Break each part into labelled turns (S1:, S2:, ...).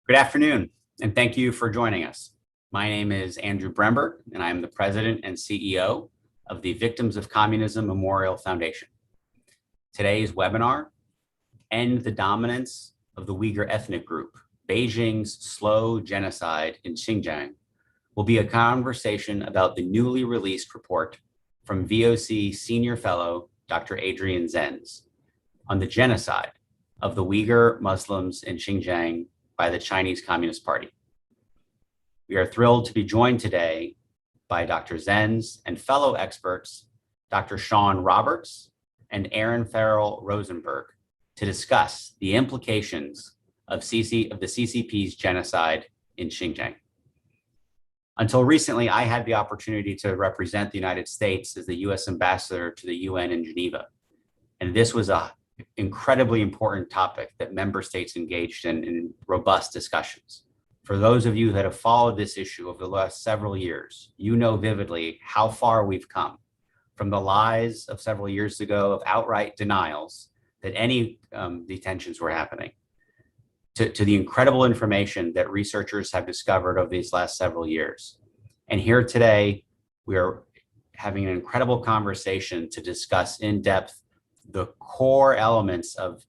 S1: Good afternoon, and thank you for joining us. My name is Andrew Bremberg, and I am the President and CEO of the Victims of Communism Memorial Foundation. Today's webinar, End the Dominance of the Uyghur Ethnic Group, Beijing's Slow Genocide in Xinjiang, will be a conversation about the newly released report from VOC Senior Fellow Dr. Adrian Zenz on the genocide of the Uyghur Muslims in Xinjiang by the Chinese Communist Party. We are thrilled to be joined today by Dr. Zenz and fellow experts, Dr. Sean Roberts and Aaron Farrell Rosenberg, to discuss the implications of the CCP's genocide in Xinjiang. Until recently, I had the opportunity to represent the United States as the US ambassador to the UN in Geneva. And this was an incredibly important topic that member states engaged in robust discussions. For those of you that have followed this issue over the last several years, you know vividly how far we've come from the lies of several years ago of outright denials that any detentions were happening, to the incredible information that researchers have discovered over these last several years. And here today, we are having an incredible conversation to discuss in depth the core elements of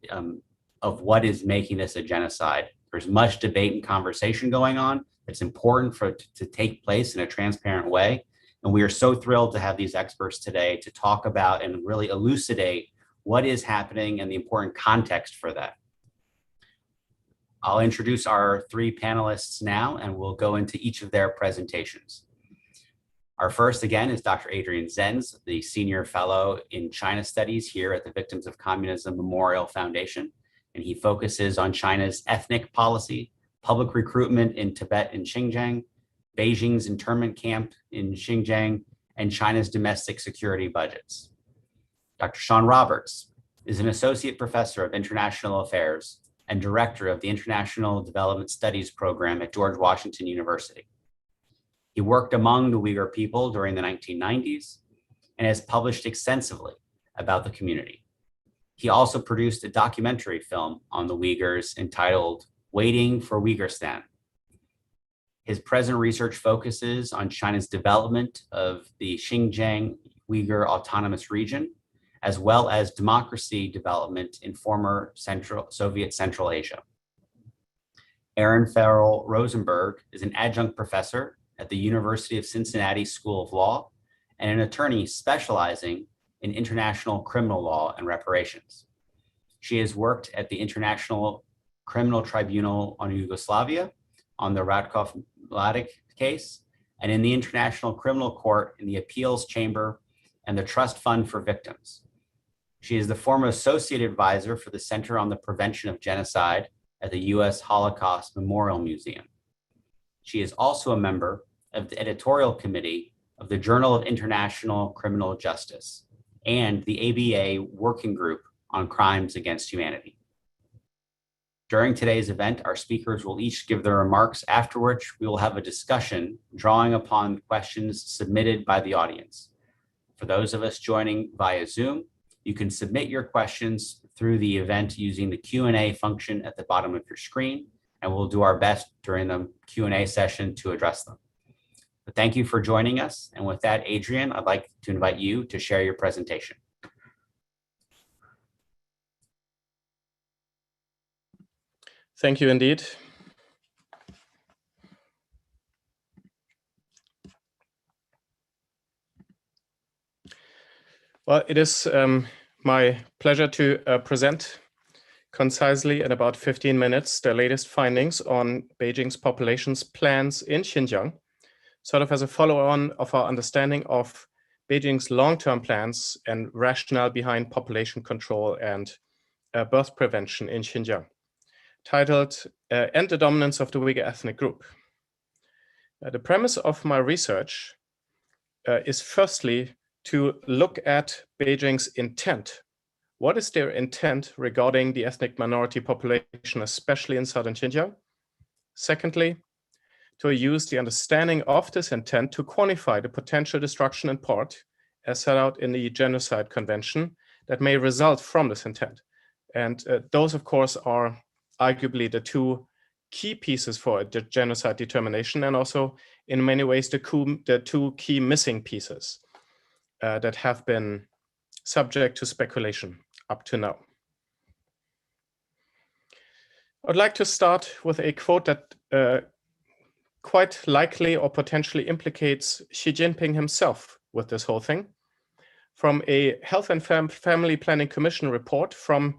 S1: what is making this a genocide. There's much debate and conversation going on. It's important for it to take place in a transparent way. And we are so thrilled to have these experts today to talk about and really elucidate what is happening and the important context for that. I'll introduce our three panelists now, and we'll go into each of their presentations. Our first, again, is Dr. Adrian Zenz, the Senior Fellow in China Studies here at the Victims of Communism Memorial Foundation. And he focuses on China's ethnic policy, public recruitment in Tibet and Xinjiang, Beijing's internment camp in Xinjiang, and China's domestic security budgets. Dr. Sean Roberts is an Associate Professor of International Affairs and Director of the International Development Studies Program at George Washington University. He worked among the Uyghur people during the 1990s and has published extensively about the community. He also produced a documentary film on the Uyghurs entitled Waiting for Uyghurstan. His present research focuses on China's development of the Xinjiang Uyghur Autonomous Region, as well as democracy development in former Soviet Central Asia. Aaron Farrell Rosenberg is an adjunct professor at the University of Cincinnati School of Law and an attorney specializing in international criminal law and reparations. She has worked at the International Criminal Tribunal on Yugoslavia on the Radkov Mladic case, and in the International Criminal Court in the Appeals Chamber and the Trust Fund for Victims. She is the former Associate Advisor for the Center on the Prevention of Genocide at the U.S. Holocaust Memorial Museum. She is also a member of the editorial committee of the Journal of International Criminal Justice and the ABA Working Group on Crimes Against Humanity. During today's event, our speakers will each give their remarks, after which we will have a discussion drawing upon questions submitted by the audience. For those of us joining via Zoom, you can submit your questions through the event using the Q&A function at the bottom of your screen, and we'll do our best during the Q&A session to address them. But thank you for joining us. And with that, Adrian, I'd like to invite you to share your presentation.
S2: Thank you indeed. Well, it is my pleasure to present concisely in about 15 minutes the latest findings on Beijing's population's plans in Xinjiang, sort of as a follow-on of our understanding of Beijing's long-term plans and rationale behind population control and birth prevention in Xinjiang, titled End the Dominance of the Uyghur Ethnic Group. The premise of my research is firstly to look at Beijing's intent. What is their intent regarding the ethnic minority population, especially in southern Xinjiang? Secondly, to use the understanding of this intent to quantify the potential destruction in part, as set out in the Genocide Convention, that may result from this intent. And those, of course, are arguably the two key pieces for a genocide determination, and also in many ways the two key missing pieces that have been subject to speculation up to now. I'd like to start with a quote that quite likely or potentially implicates Xi Jinping himself with this whole thing, from a Health and Family Planning Commission report from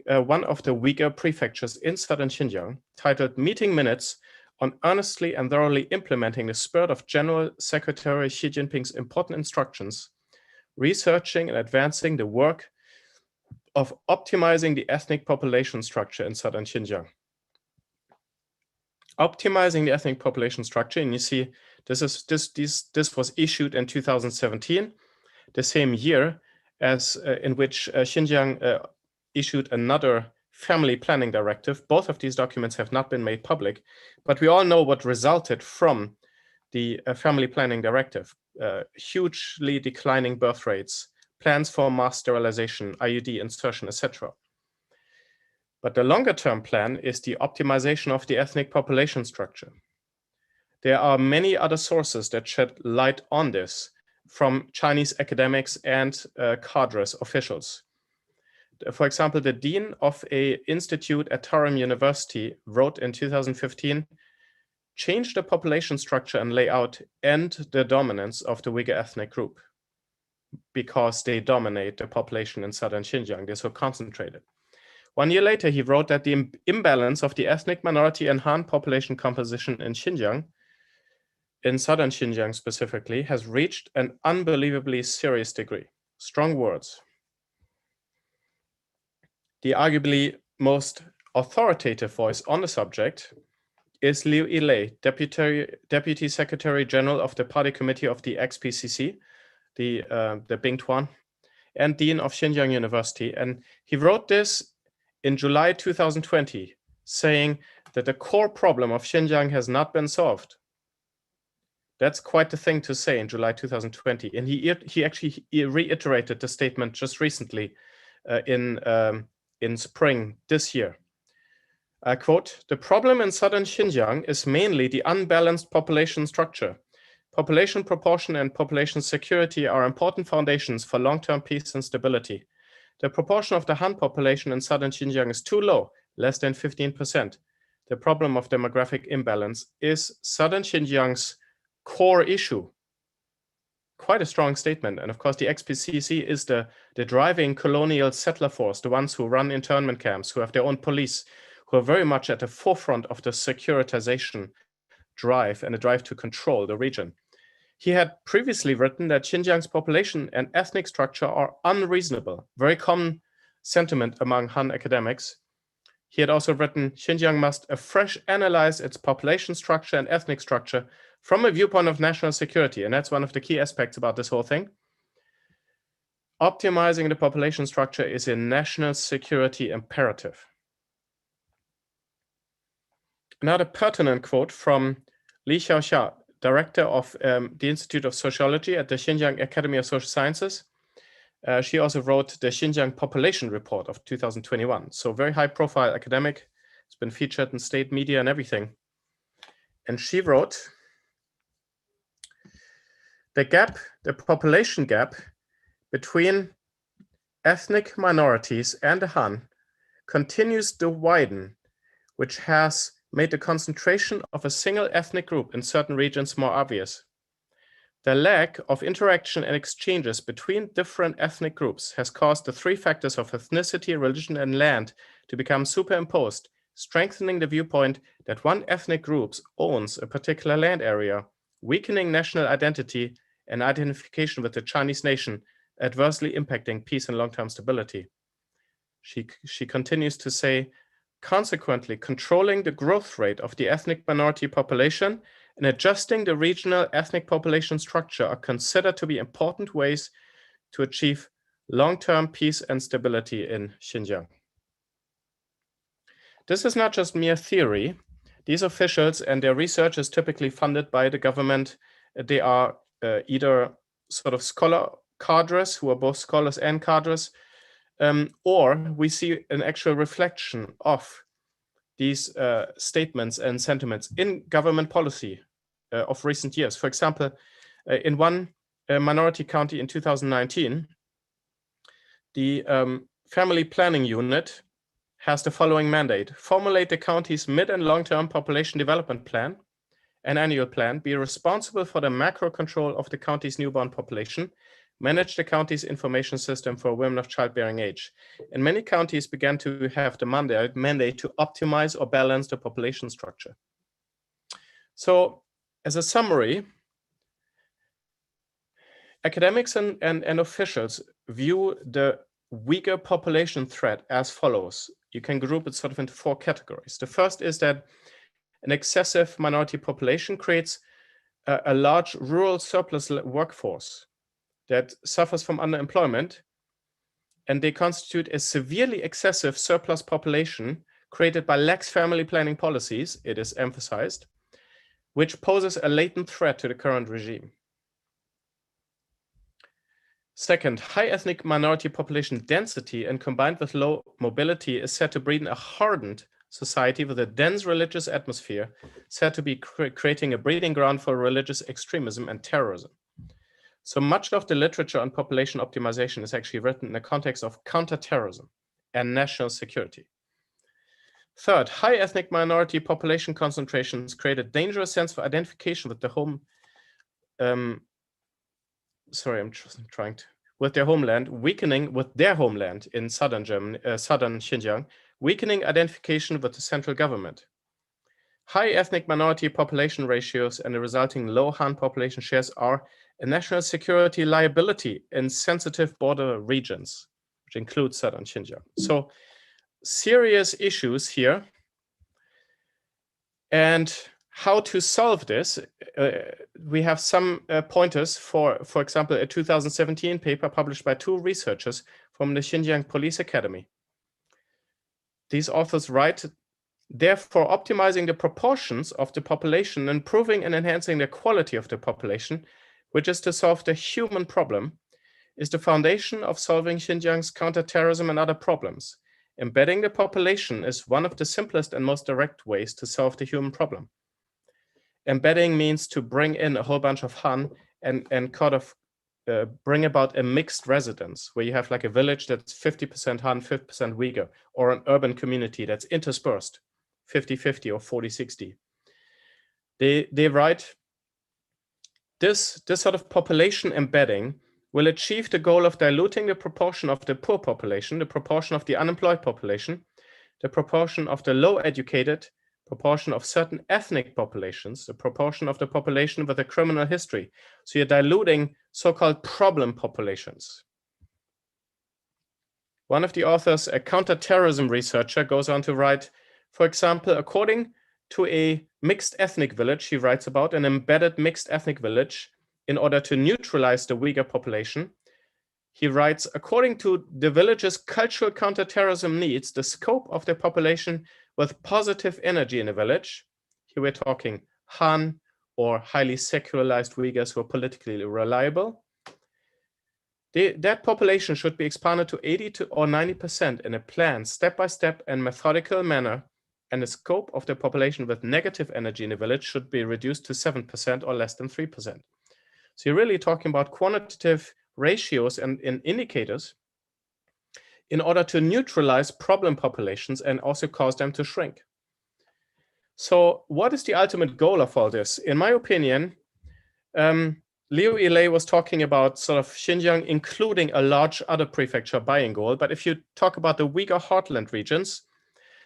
S2: one of the Uyghur prefectures in southern Xinjiang, titled Meeting Minutes on Earnestly and Thoroughly Implementing the Spirit of General Secretary Xi Jinping's Important Instructions, Researching and Advancing the Work of Optimizing the Ethnic Population Structure in southern Xinjiang. Optimizing the ethnic population structure, and you see this was issued in 2017, the same year as in which Xinjiang issued another family planning directive. Both of these documents have not been made public, but we all know what resulted from the family planning directive: hugely declining birth rates, plans for mass sterilization, IUD insertion, etc. But the longer-term plan is the optimization of the ethnic population structure. There are many other sources that shed light on this from Chinese academics and cadres, officials. For example, the dean of an institute at Tarim University wrote in 2015, change the population structure and layout and the dominance of the Uyghur ethnic group, because they dominate the population in southern Xinjiang. They're so concentrated. 1 year later, he wrote that the imbalance of the ethnic minority and Han population composition in Xinjiang, in southern Xinjiang specifically, has reached an unbelievably serious degree. Strong words. The arguably most authoritative voice on the subject is Liu Yilei, Deputy Secretary General of the Party Committee of the XPCC, the Bingtuan, and Dean of Xinjiang University. And he wrote this in July 2020, saying that the core problem of Xinjiang has not been solved. That's quite the thing to say in July 2020. And he actually reiterated the statement just recently in spring this year. I quote, the problem in southern Xinjiang is mainly the unbalanced population structure. Population proportion and population security are important foundations for long-term peace and stability. The proportion of the Han population in southern Xinjiang is too low, less than 15%. The problem of demographic imbalance is southern Xinjiang's core issue. Quite a strong statement. And of course, the XPCC is the driving colonial settler force, the ones who run internment camps, who have their own police, who are very much at the forefront of the securitization drive and the drive to control the region. He had previously written that Xinjiang's population and ethnic structure are unreasonable, very common sentiment among Han academics. He had also written, Xinjiang must afresh analyze its population structure and ethnic structure from a viewpoint of national security. And that's one of the key aspects about this whole thing. Optimizing the population structure is a national security imperative. Another pertinent quote from Li Xiaoxia, director of the Institute of Sociology at the Xinjiang Academy of Social Sciences. She also wrote the Xinjiang Population Report of 2021. So very high profile academic. It's been featured in state media and everything. And she wrote, the population gap between ethnic minorities and the Han continues to widen, which has made the concentration of a single ethnic group in certain regions more obvious. The lack of interaction and exchanges between different ethnic groups has caused the three factors of ethnicity, religion, and land to become superimposed, strengthening the viewpoint that one ethnic group owns a particular land area, weakening national identity and identification with the Chinese nation, adversely impacting peace and long-term stability. She continues to say, consequently, controlling the growth rate of the ethnic minority population and adjusting the regional ethnic population structure are considered to be important ways to achieve long-term peace and stability in Xinjiang. This is not just mere theory. These officials and their research is typically funded by the government. They are either sort of scholar cadres who are both scholars and cadres, or we see an actual reflection of these statements and sentiments in government policy of recent years. For example, in one minority county in 2019, the family planning unit has the following mandate: formulate the county's mid and long-term population development plan, an annual plan, be responsible for the macro control of the county's newborn population, manage the county's information system for women of childbearing age. And many counties began to have the mandate to optimize or balance the population structure. So as a summary, academics and officials view the Uyghur population threat as follows. You can group it sort of into 4 categories. The first is that an excessive minority population creates a large rural surplus workforce that suffers from underemployment, and they constitute a severely excessive surplus population created by lax family planning policies, it is emphasized, which poses a latent threat to the current regime. Second, high ethnic minority population density and combined with low mobility is said to breed a hardened society with a dense religious atmosphere, said to be creating a breeding ground for religious extremism and terrorism. So much of the literature on population optimization is actually written in the context of counterterrorism and national security. Third, high ethnic minority population concentrations create a dangerous sense of identification with the home. With their homeland, weakening with their homeland in southern Germany, southern Xinjiang, weakening identification with the central government. High ethnic minority population ratios and the resulting low Han population shares are a national security liability in sensitive border regions, which includes southern Xinjiang. So serious issues here. And how to solve this, we have some pointers for example, a 2017 paper published by 2 researchers from the Xinjiang Police Academy. These authors write, therefore, optimizing the proportions of the population, improving and enhancing the quality of the population, which is to solve the human problem, is the foundation of solving Xinjiang's counterterrorism and other problems. Embedding the population is one of the simplest and most direct ways to solve the human problem. Embedding means to bring in a whole bunch of Han and kind of bring about a mixed residence where you have like a village that's 50% Han, 50% Uyghur, or an urban community that's interspersed, 50-50 or 40-60. They write, this sort of population embedding will achieve the goal of diluting the proportion of the poor population, the proportion of the unemployed population, the proportion of the low educated, proportion of certain ethnic populations, the proportion of the population with a criminal history. So you're diluting so-called problem populations. One of the authors, a counterterrorism researcher, goes on to write, for example, according to a mixed ethnic village, he writes about an embedded mixed ethnic village in order to neutralize the Uyghur population. He writes, according to the village's cultural counterterrorism needs, the scope of the population with positive energy in a village, here we're talking Han or highly secularized Uyghurs who are politically reliable, that population should be expanded to 80 or 90% in a planned, step-by-step and methodical manner, and the scope of the population with negative energy in the village should be reduced to 7% or less than 3%. So you're really talking about quantitative ratios and indicators in order to neutralize problem populations and also cause them to shrink. So what is the ultimate goal of all this? In my opinion, Leo Ilay was talking about sort of Xinjiang including a large other prefecture buying goal. But if you talk about the Uyghur heartland regions,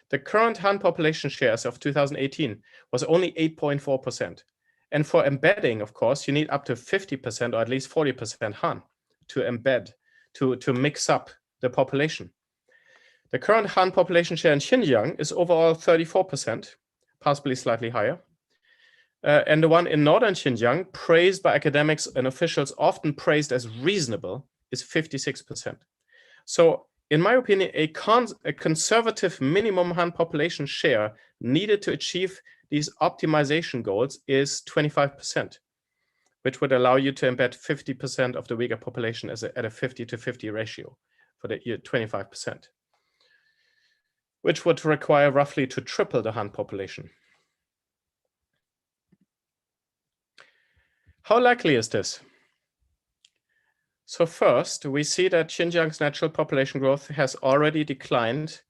S2: the current Han population shares of 2018 was only 8.4%. And for embedding, of course, you need up to 50% or at least 40% Han to embed, to mix up the population. The current Han population share in Xinjiang is overall 34%, possibly slightly higher. And the one in northern Xinjiang, praised by academics and officials, often praised as reasonable, is 56%. So in my opinion, a conservative minimum Han population share needed to achieve these optimization goals is 25%, which would allow you to embed 50% of the Uyghur population at a 50-50 ratio for the 25%. which would require roughly to triple the Han population. How likely is this? So first, we see that Xinjiang's natural population growth has already declined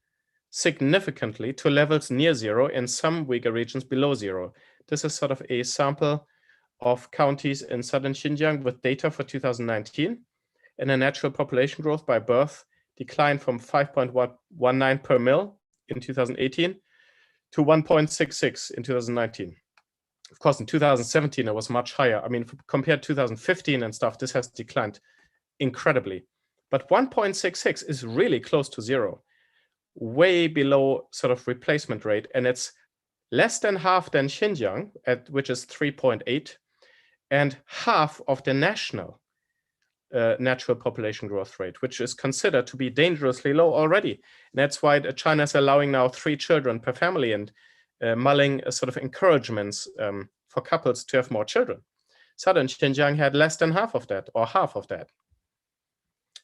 S2: significantly to levels near zero, in some Uyghur regions below zero. This is sort of a sample of counties in southern Xinjiang with data for 2019, and a natural population growth by birth declined from 5.19 per mil in 2018 to 1.66 in 2019. Of course, in 2017, it was much higher. I mean, compared to 2015 and stuff, this has declined incredibly. But 1.66 is really close to zero, way below sort of replacement rate. And it's less than half than Xinjiang, which is 3.8, and half of the national natural population growth rate, which is considered to be dangerously low already. And that's why China is allowing now 3 children per family and mulling sort of encouragements for couples to have more children. Southern Xinjiang had less than half of that, or half of that.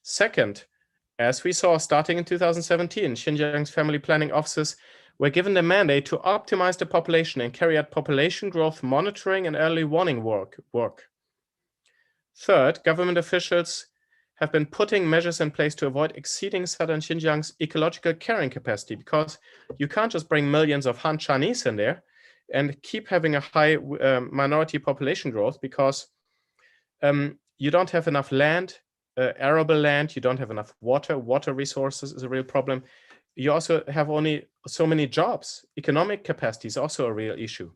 S2: Second, as we saw starting in 2017, Xinjiang's family planning offices were given the mandate to optimize the population and carry out population growth monitoring and early warning work. Third, government officials have been putting measures in place to avoid exceeding southern Xinjiang's ecological carrying capacity, because you can't just bring millions of Han Chinese in there and keep having a high minority population growth, because you don't have enough land, arable land, you don't have enough water. Water resources is a real problem. You also have only so many jobs. Economic capacity is also a real issue.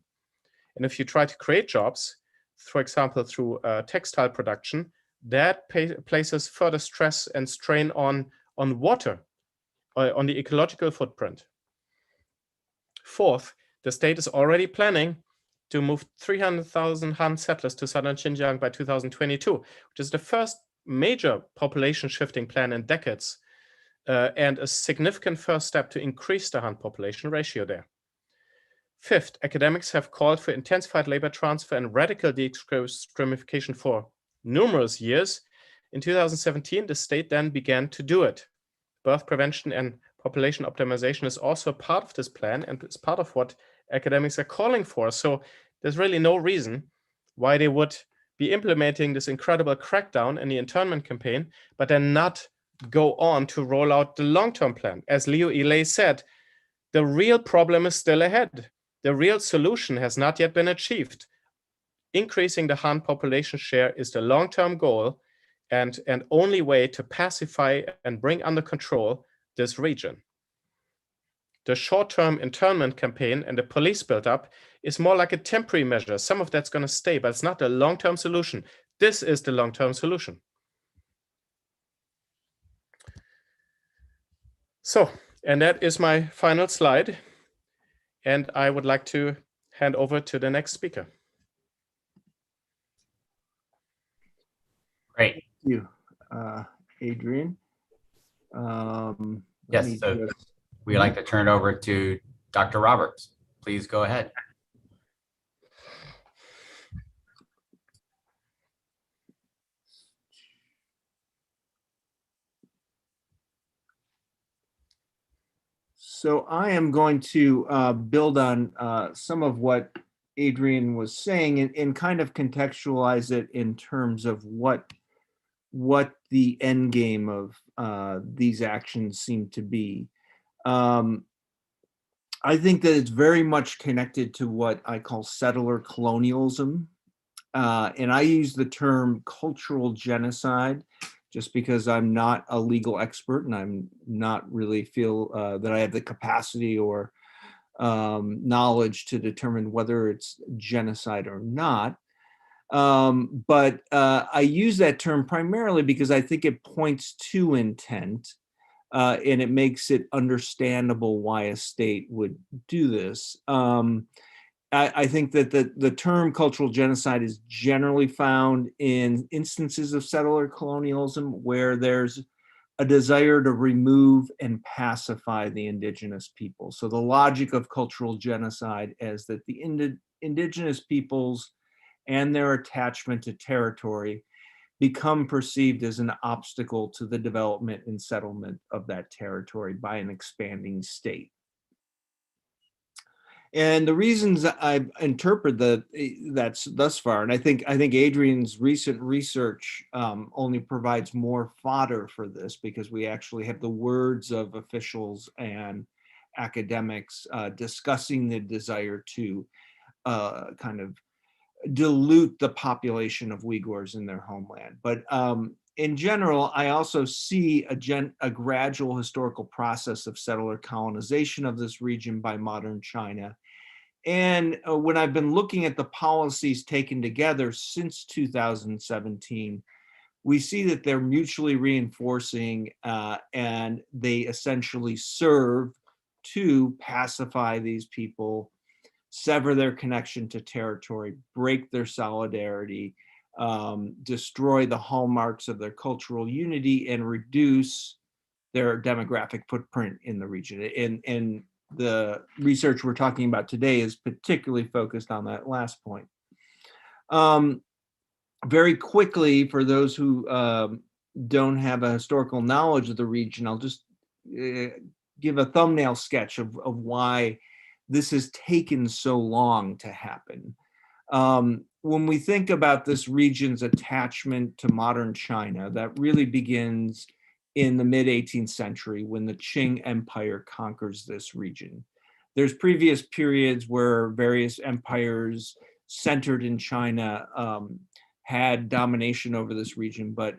S2: And if you try to create jobs, for example, through textile production, that places further stress and strain on water, on the ecological footprint. Fourth, the state is already planning to move 300,000 Han settlers to southern Xinjiang by 2022, which is the first major population shifting plan in decades, and a significant first step to increase the Han population ratio there. Fifth, academics have called for intensified labor transfer and radical de-extremification for numerous years. In 2017, the state then began to do it. Birth prevention and population optimization is also part of this plan, and it's part of what academics are calling for. So there's really no reason why they would be implementing this incredible crackdown in the internment campaign, but then not go on to roll out the long-term plan. As Liu Yilei said, the real problem is still ahead. The real solution has not yet been achieved. Increasing the Han population share is the long-term goal and only way to pacify and bring under control this region. The short-term internment campaign and the police build-up is more like a temporary measure. Some of that's going to stay, but it's not a long-term solution. This is the long-term solution. So, and that is my final slide. And I would like to hand over to the next speaker.
S1: Great.
S3: Thank you, Adrian.
S1: Yes, so we'd like to turn it over to Dr. Roberts. Please go ahead.
S3: So I am going to build on some of what Adrian was saying and kind of contextualize it in terms of what the end game of these actions seem to be. I think that it's very much connected to what I call settler colonialism. And I use the term cultural genocide just because I'm not a legal expert and I'm not really feel that I have the capacity or knowledge to determine whether it's genocide or not. But I use that term primarily because I think it points to intent and it makes it understandable why a state would do this. I think that the term cultural genocide is generally found in instances of settler colonialism where there's a desire to remove and pacify the indigenous people. So the logic of cultural genocide is that the indigenous peoples and their attachment to territory become perceived as an obstacle to the development and settlement of that territory by an expanding state. And the reasons I interpret that's thus far, and I think Adrian's recent research only provides more fodder for this, because we actually have the words of officials and academics discussing the desire to kind of dilute the population of Uyghurs in their homeland. But in general, I also see a gradual historical process of settler colonization of this region by modern China. And when I've been looking at the policies taken together since 2017, we see that they're mutually reinforcing, and they essentially serve to pacify these people, sever their connection to territory, break their solidarity, destroy the hallmarks of their cultural unity, and reduce their demographic footprint in the region. And the research we're talking about today is particularly focused on that last point. Very quickly, for those who don't have a historical knowledge of the region, I'll just give a thumbnail sketch of why this has taken so long to happen. When we think about this region's attachment to modern China, that really begins in the mid-18th century when the Qing Empire conquers this region. There's previous periods where various empires centered in China had domination over this region, but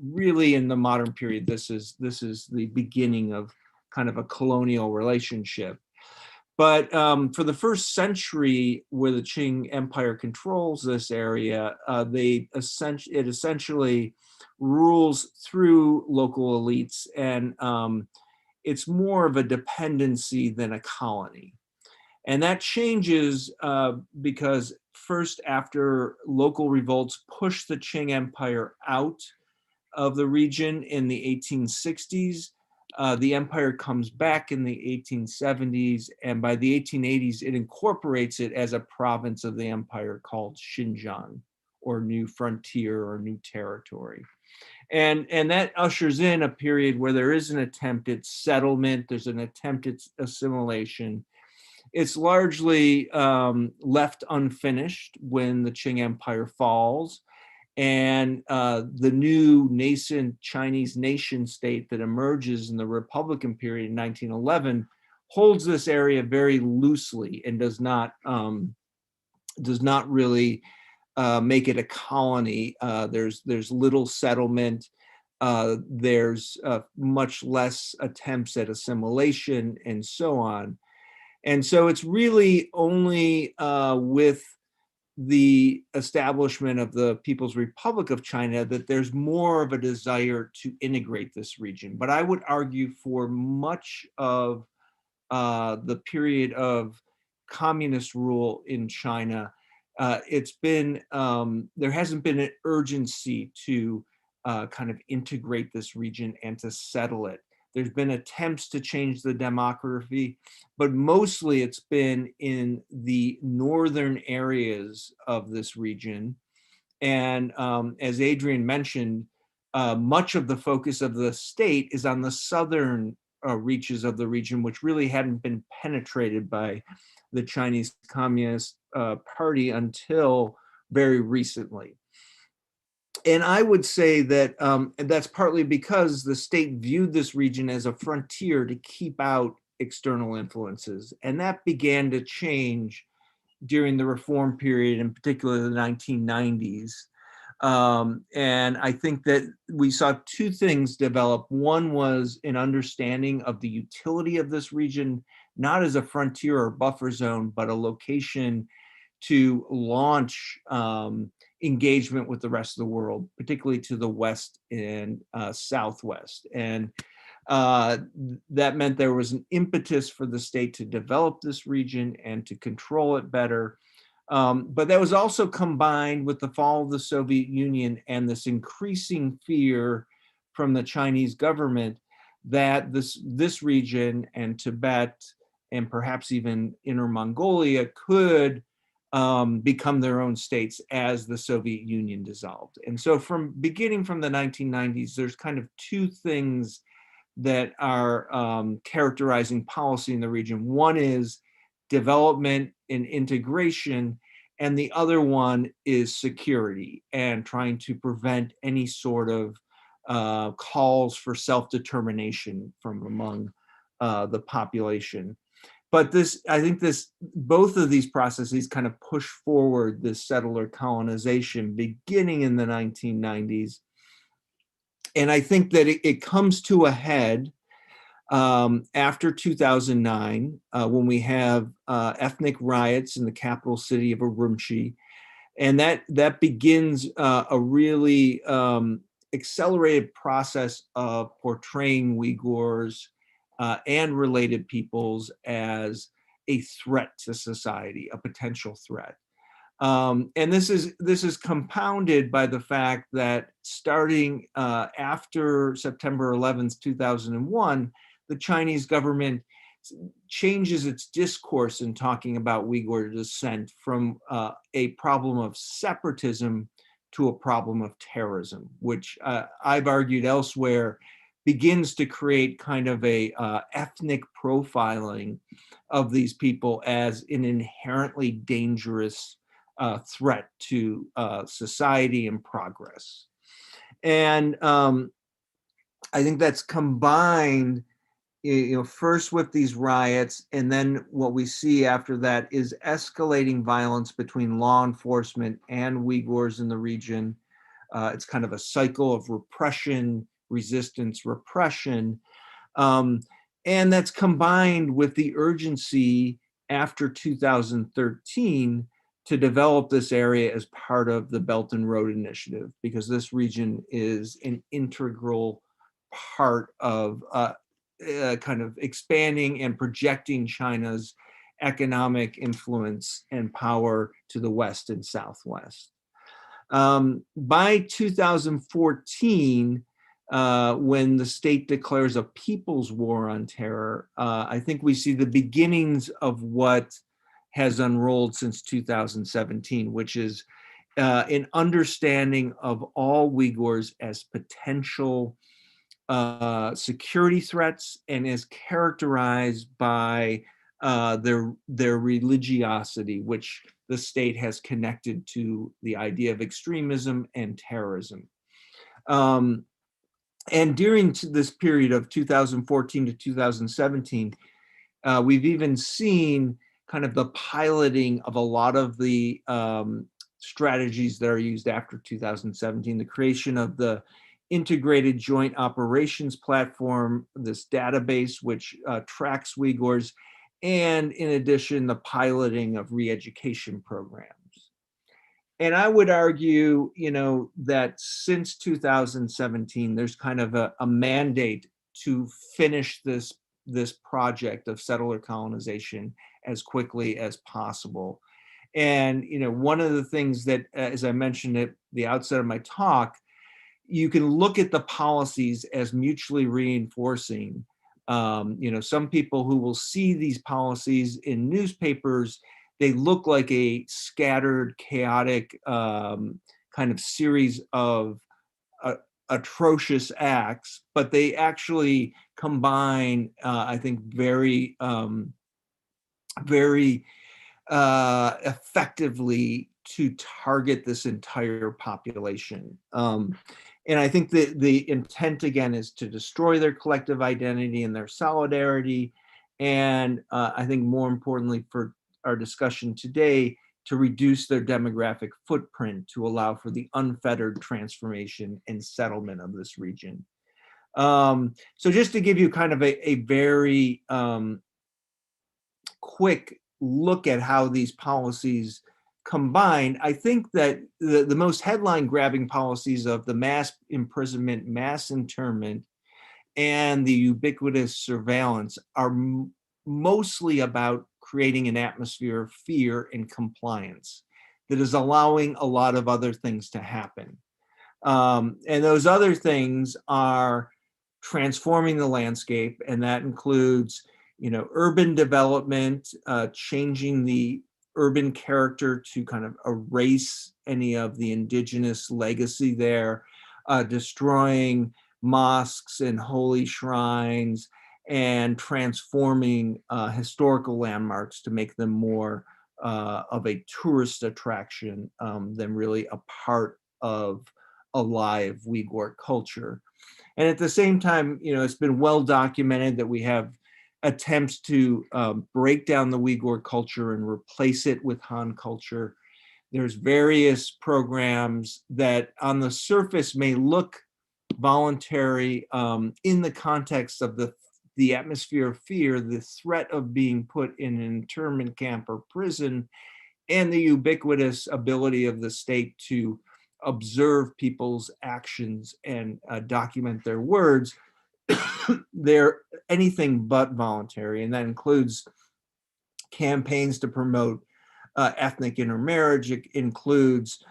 S3: really in the modern period, this is the beginning of kind of a colonial relationship. But for the first century, where the Qing Empire controls this area, it essentially rules through local elites, and it's more of a dependency than a colony. And that changes because first, after local revolts pushed the Qing Empire out of the region in the 1860s, the empire comes back in the 1870s, and by the 1880s, it incorporates it as a province of the empire called Xinjiang, or New Frontier, or New Territory. And that ushers in a period where there is an attempt at settlement, there's an attempt at assimilation. It's largely left unfinished when the Qing Empire falls. And the new nascent Chinese nation state that emerges in the Republican period in 1911 holds this area very loosely and does not really make it a colony. There's little settlement. There's much less attempts at assimilation, and so on. And so it's really only with the establishment of the People's Republic of China that there's more of a desire to integrate this region. But I would argue for much of the period of communist rule in China, it's been, there hasn't been an urgency to kind of integrate this region and to settle it. There's been attempts to change the demography, but mostly it's been in the northern areas of this region. And as Adrian mentioned, much of the focus of the state is on the southern reaches of the region, which really hadn't been penetrated by the Chinese Communist Party until very recently. And I would say that that's partly because the state viewed this region as a frontier to keep out external influences. And that began to change during the reform period, in particular the 1990s. And I think that we saw two things develop. One was an understanding of the utility of this region, not as a frontier or buffer zone, but a location to launch engagement with the rest of the world, particularly to the west and southwest. And that meant there was an impetus for the state to develop this region and to control it better. But that was also combined with the fall of the Soviet Union and this increasing fear from the Chinese government that this region and Tibet and perhaps even Inner Mongolia could become their own states as the Soviet Union dissolved. And so beginning from the 1990s, there's kind of two things that are characterizing policy in the region. One is development and integration, and the other one is security and trying to prevent any sort of calls for self-determination from among the population. But I think both of these processes kind of push forward this settler colonization beginning in the 1990s. And I think that it comes to a head after 2009, when we have ethnic riots in the capital city of Urumqi. And that begins a really accelerated process of portraying Uyghurs and related peoples as a threat to society, a potential threat. And this is compounded by the fact that starting after September 11th, 2001, the Chinese government changes its discourse in talking about Uyghur descent from a problem of separatism to a problem of terrorism, which I've argued elsewhere begins to create kind of a ethnic profiling of these people as an inherently dangerous threat to society and progress. And I think that's combined, first with these riots, and then what we see after that is escalating violence between law enforcement and Uyghurs in the region. It's kind of a cycle of repression, resistance, repression. And that's combined with the urgency after 2013 to develop this area as part of the Belt and Road Initiative, because this region is an integral part of kind of expanding and projecting China's economic influence and power to the West and Southwest. By 2014, when the state declares a people's war on terror, I think we see the beginnings of what has unrolled since 2017, which is an understanding of all Uyghurs as potential security threats, and is characterized by their religiosity, which the state has connected to the idea of extremism and terrorism. And during this period of 2014 to 2017, we've even seen kind of the piloting of a lot of the strategies that are used after 2017, the creation of the Integrated Joint Operations Platform, this database which tracks Uyghurs, and in addition, the piloting of re-education programs. And I would argue, that since 2017, there's kind of a mandate to finish this project of settler colonization as quickly as possible. And, one of the things that, as I mentioned at the outset of my talk, you can look at the policies as mutually reinforcing. Some people who will see these policies in newspapers, they look like a scattered, chaotic kind of series of atrocious acts, but they actually combine, I think, very effectively to target this entire population. And I think that the intent, again, is to destroy their collective identity and their solidarity. And I think more importantly for our discussion today, to reduce their demographic footprint to allow for the unfettered transformation and settlement of this region. So just to give you kind of a very quick look at how these policies combine, I think that the most headline-grabbing policies of the mass imprisonment, mass internment, and the ubiquitous surveillance are mostly about creating an atmosphere of fear and compliance that is allowing a lot of other things to happen. And those other things are transforming the landscape, and that includes, urban development, changing the urban character to kind of erase any of the indigenous legacy there, destroying mosques and holy shrines, and transforming historical landmarks to make them more of a tourist attraction than really a part of a live Uyghur culture. And at the same time, it's been well documented that we have attempts to break down the Uyghur culture and replace it with Han culture. There's various programs that on the surface may look voluntary in the context of the atmosphere of fear, the threat of being put in an internment camp or prison, and the ubiquitous ability of the state to observe people's actions and document their words. They're anything but voluntary, and that includes campaigns to promote ethnic intermarriage. It includes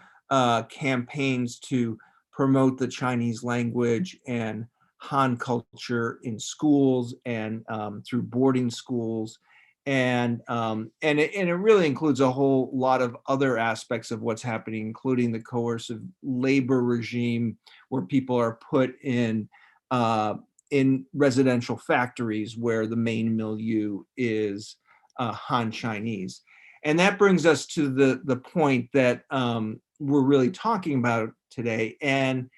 S3: campaigns to promote the Chinese language and Han culture in schools and through boarding schools. And it really includes a whole lot of other aspects of what's happening, including the coercive labor regime, where people are put in residential factories where the main milieu is Han Chinese. And that brings us to the point that we're really talking about today. And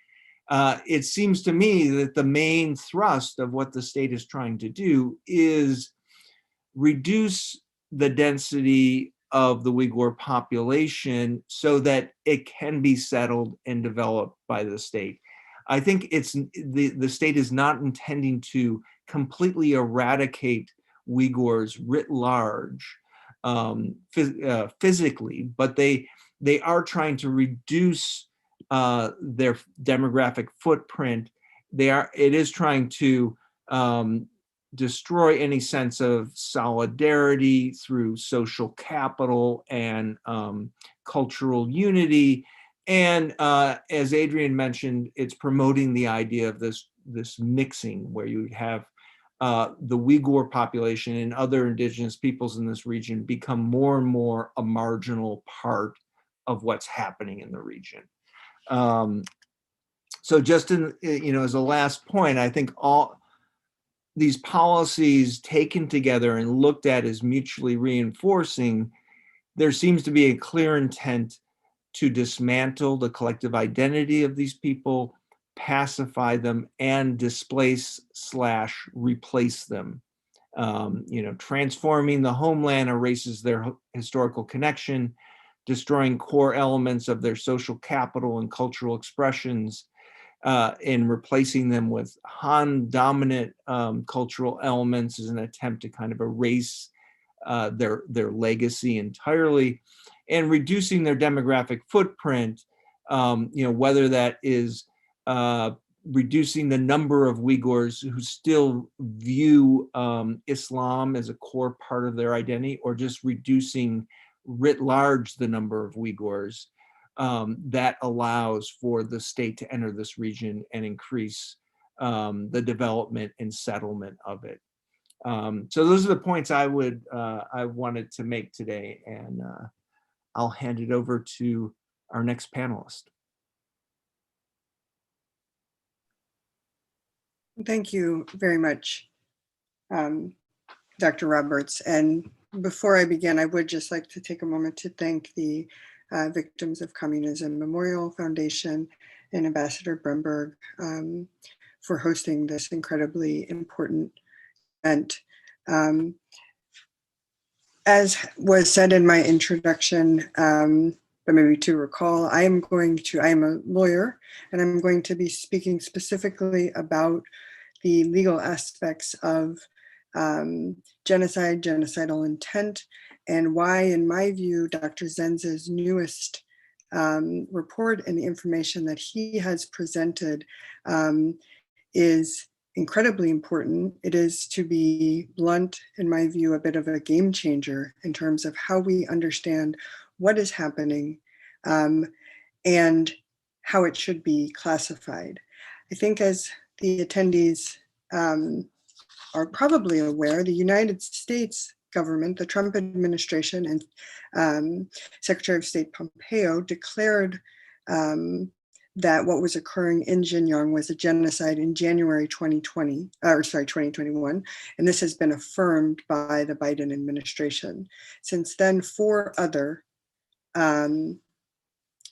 S3: it seems to me that the main thrust of what the state is trying to do is reduce the density of the Uyghur population so that it can be settled and developed by the state. I think it's the state is not intending to completely eradicate Uyghurs writ large physically, but they are trying to reduce their demographic footprint. It is trying to destroy any sense of solidarity through social capital and cultural unity. And as Adrian mentioned, it's promoting the idea of this mixing where you have the Uyghur population and other indigenous peoples in this region become more and more a marginal part of what's happening in the region. So just as a last point, I think all these policies taken together and looked at as mutually reinforcing, there seems to be a clear intent to dismantle the collective identity of these people, pacify them, and displace/replace them. Transforming the homeland erases their historical connection, destroying core elements of their social capital and cultural expressions, and replacing them with Han-dominant cultural elements is an attempt to kind of erase their legacy entirely, and reducing their demographic footprint, whether that is reducing the number of Uyghurs who still view Islam as a core part of their identity, or just reducing writ large the number of Uyghurs that allows for the state to enter this region and increase the development and settlement of it. So those are the points I wanted to make today, and I'll hand it over to our next panelist.
S4: Thank you very much, Dr. Roberts. And before I begin, I would just like to take a moment to thank the Victims of Communism Memorial Foundation and Ambassador Bremberg for hosting this incredibly important event. As was said in my introduction, but maybe to recall, I am a lawyer, and I'm going to be speaking specifically about the legal aspects of genocide, genocidal intent, and why, in my view, Dr. Zenz's newest report and the information that he has presented is incredibly important. It is, to be blunt, in my view, a bit of a game changer in terms of how we understand what is happening and how it should be classified. I think, as the attendees are probably aware, the United States government, the Trump administration, and Secretary of State Pompeo declared that what was occurring in Xinjiang was a genocide in January 2021, and this has been affirmed by the Biden administration. Since then, 4 other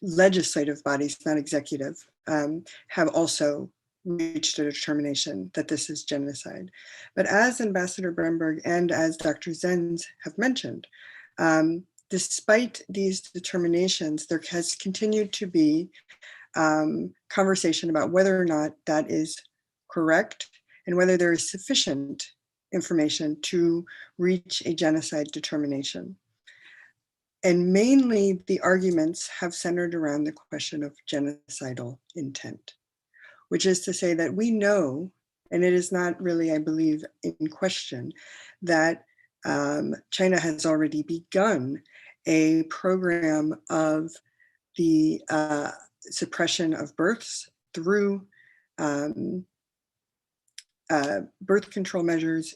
S4: legislative bodies, not executive, have also reached a determination that this is genocide. But as Ambassador Bremberg and as Dr. Zenz have mentioned, despite these determinations, there has continued to be conversation about whether or not that is correct and whether there is sufficient information to reach a genocide determination. And mainly the arguments have centered around the question of genocidal intent, which is to say that we know, and it is not really, I believe, in question, that China has already begun a program of the suppression of births through birth control measures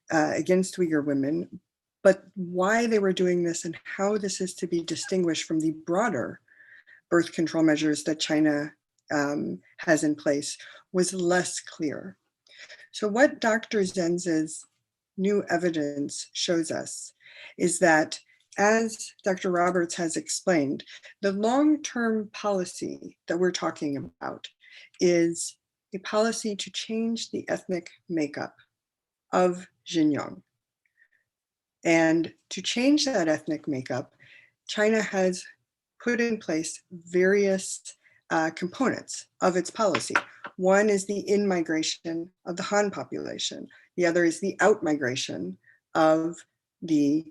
S4: against Uyghur women. But why they were doing this and how this is to be distinguished from the broader birth control measures that China has in place was less clear. So what Dr. Zenz's new evidence shows us is that, as Dr. Roberts has explained, the long-term policy that we're talking about is a policy to change the ethnic makeup of Xinjiang. And to change that ethnic makeup, China has put in place various components of its policy. One is the in-migration of the Han population. The other is the out-migration of the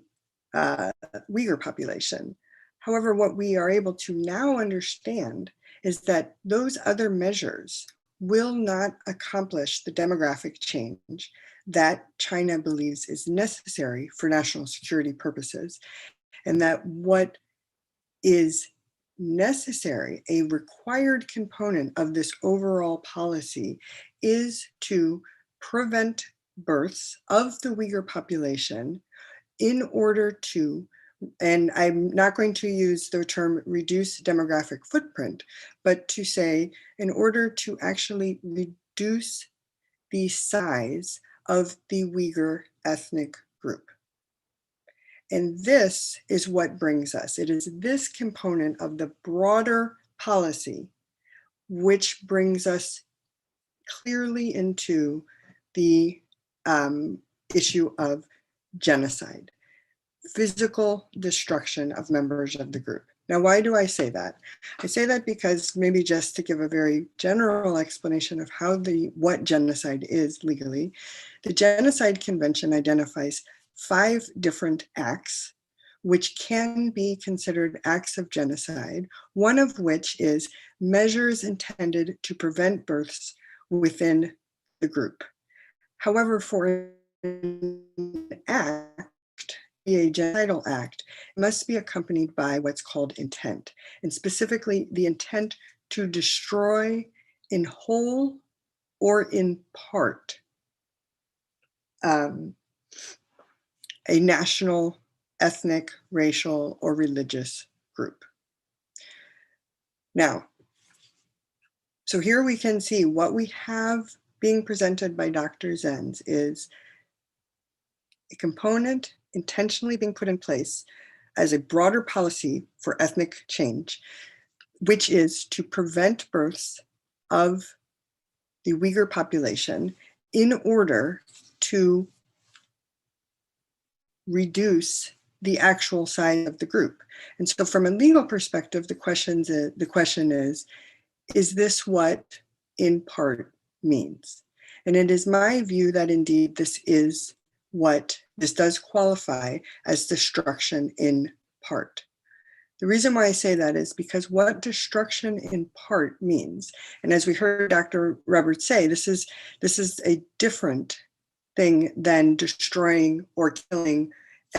S4: Uyghur population. However, what we are able to now understand is that those other measures will not accomplish the demographic change that China believes is necessary for national security purposes, and that what is necessary, a required component of this overall policy, is to prevent births of the Uyghur population in order to, and I'm not going to use the term reduce demographic footprint, but to say in order to actually reduce the size of the Uyghur ethnic group. And this is what brings us. It is this component of the broader policy which brings us clearly into the issue of genocide, physical destruction of members of the group. Now, why do I say that? I say that because, maybe just to give a very general explanation of what genocide is legally, the Genocide Convention identifies 5 different acts which can be considered acts of genocide, one of which is measures intended to prevent births within the group. However, for an act, a genocidal act, must be accompanied by what's called intent, and specifically the intent to destroy in whole or in part a national, ethnic, racial, or religious group. Now, so here we can see what we have being presented by Dr. Zenz is a component intentionally being put in place as a broader policy for ethnic change, which is to prevent births of the Uyghur population in order to reduce the actual size of the group. And so from a legal perspective, the question is this what in part means? And it is my view that indeed this does qualify as destruction in part. The reason why I say that is because what destruction in part means, and as we heard Dr. Roberts say, this is a different thing than destroying or killing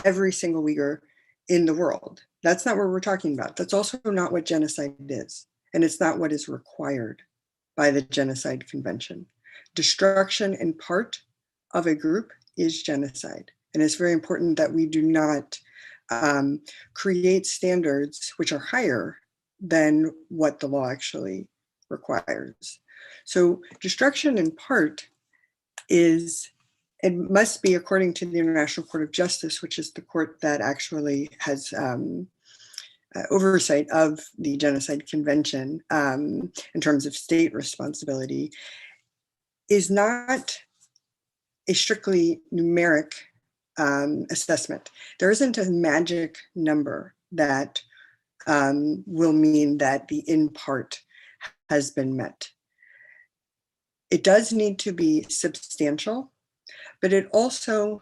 S4: every single Uyghur in the world. That's not what we're talking about. That's also not what genocide is, and it's not what is required by the Genocide Convention. Destruction in part of a group is genocide. And it's very important that we do not create standards which are higher than what the law actually requires. So destruction in part it must be according to the International Court of Justice, which is the court that actually has oversight of the Genocide Convention in terms of state responsibility, is not a strictly numeric assessment. There isn't a magic number that will mean that the in part has been met. It does need to be substantial, but it also,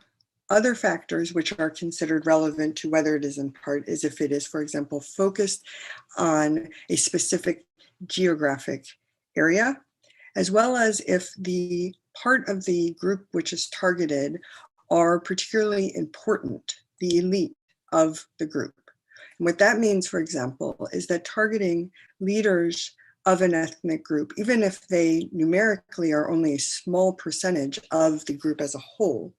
S4: other factors which are considered relevant to whether it is in part is if it is, for example, focused on a specific geographic area, as well as if the part of the group which is targeted are particularly important, the elite of the group. And what that means, for example, is that targeting leaders of an ethnic group, even if they numerically are only a small percentage of the group as a whole,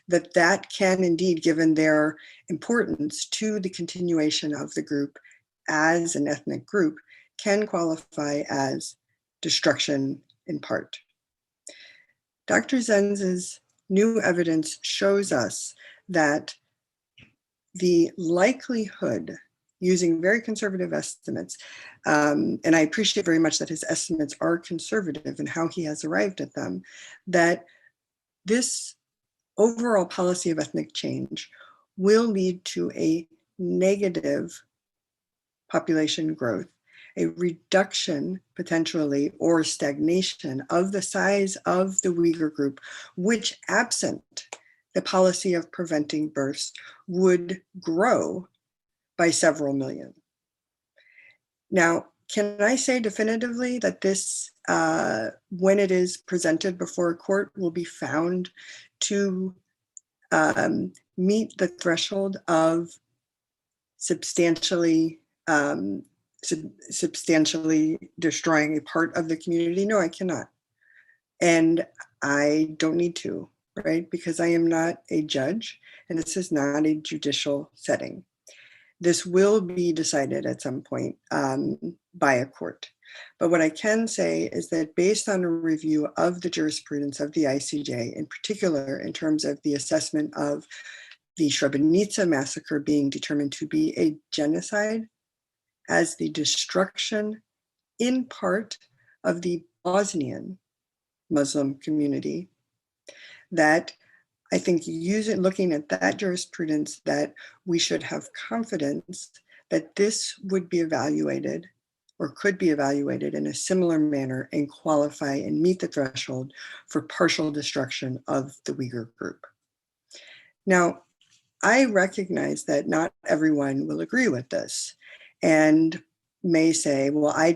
S4: that can indeed, given their importance to the continuation of the group as an ethnic group, can qualify as destruction in part. Dr. Zenz's new evidence shows us that the likelihood, using very conservative estimates, and I appreciate very much that his estimates are conservative in how he has arrived at them, that this overall policy of ethnic change will lead to a negative population growth, a reduction potentially or stagnation of the size of the Uyghur group, which, absent the policy of preventing births, would grow by several million. Now, can I say definitively that this, when it is presented before a court, will be found to meet the threshold of substantially destroying a part of the community? No, I cannot. And I don't need to, right? Because I am not a judge and this is not a judicial setting. This will be decided at some point by a court. But what I can say is that based on a review of the jurisprudence of the ICJ, in particular in terms of the assessment of the Srebrenica massacre being determined to be a genocide, as the destruction in part of the Bosnian Muslim community, that I think looking at that jurisprudence, that we should have confidence that this would be evaluated or could be evaluated in a similar manner and qualify and meet the threshold for partial destruction of the Uyghur group. Now, I recognize that not everyone will agree with this and may say, well, I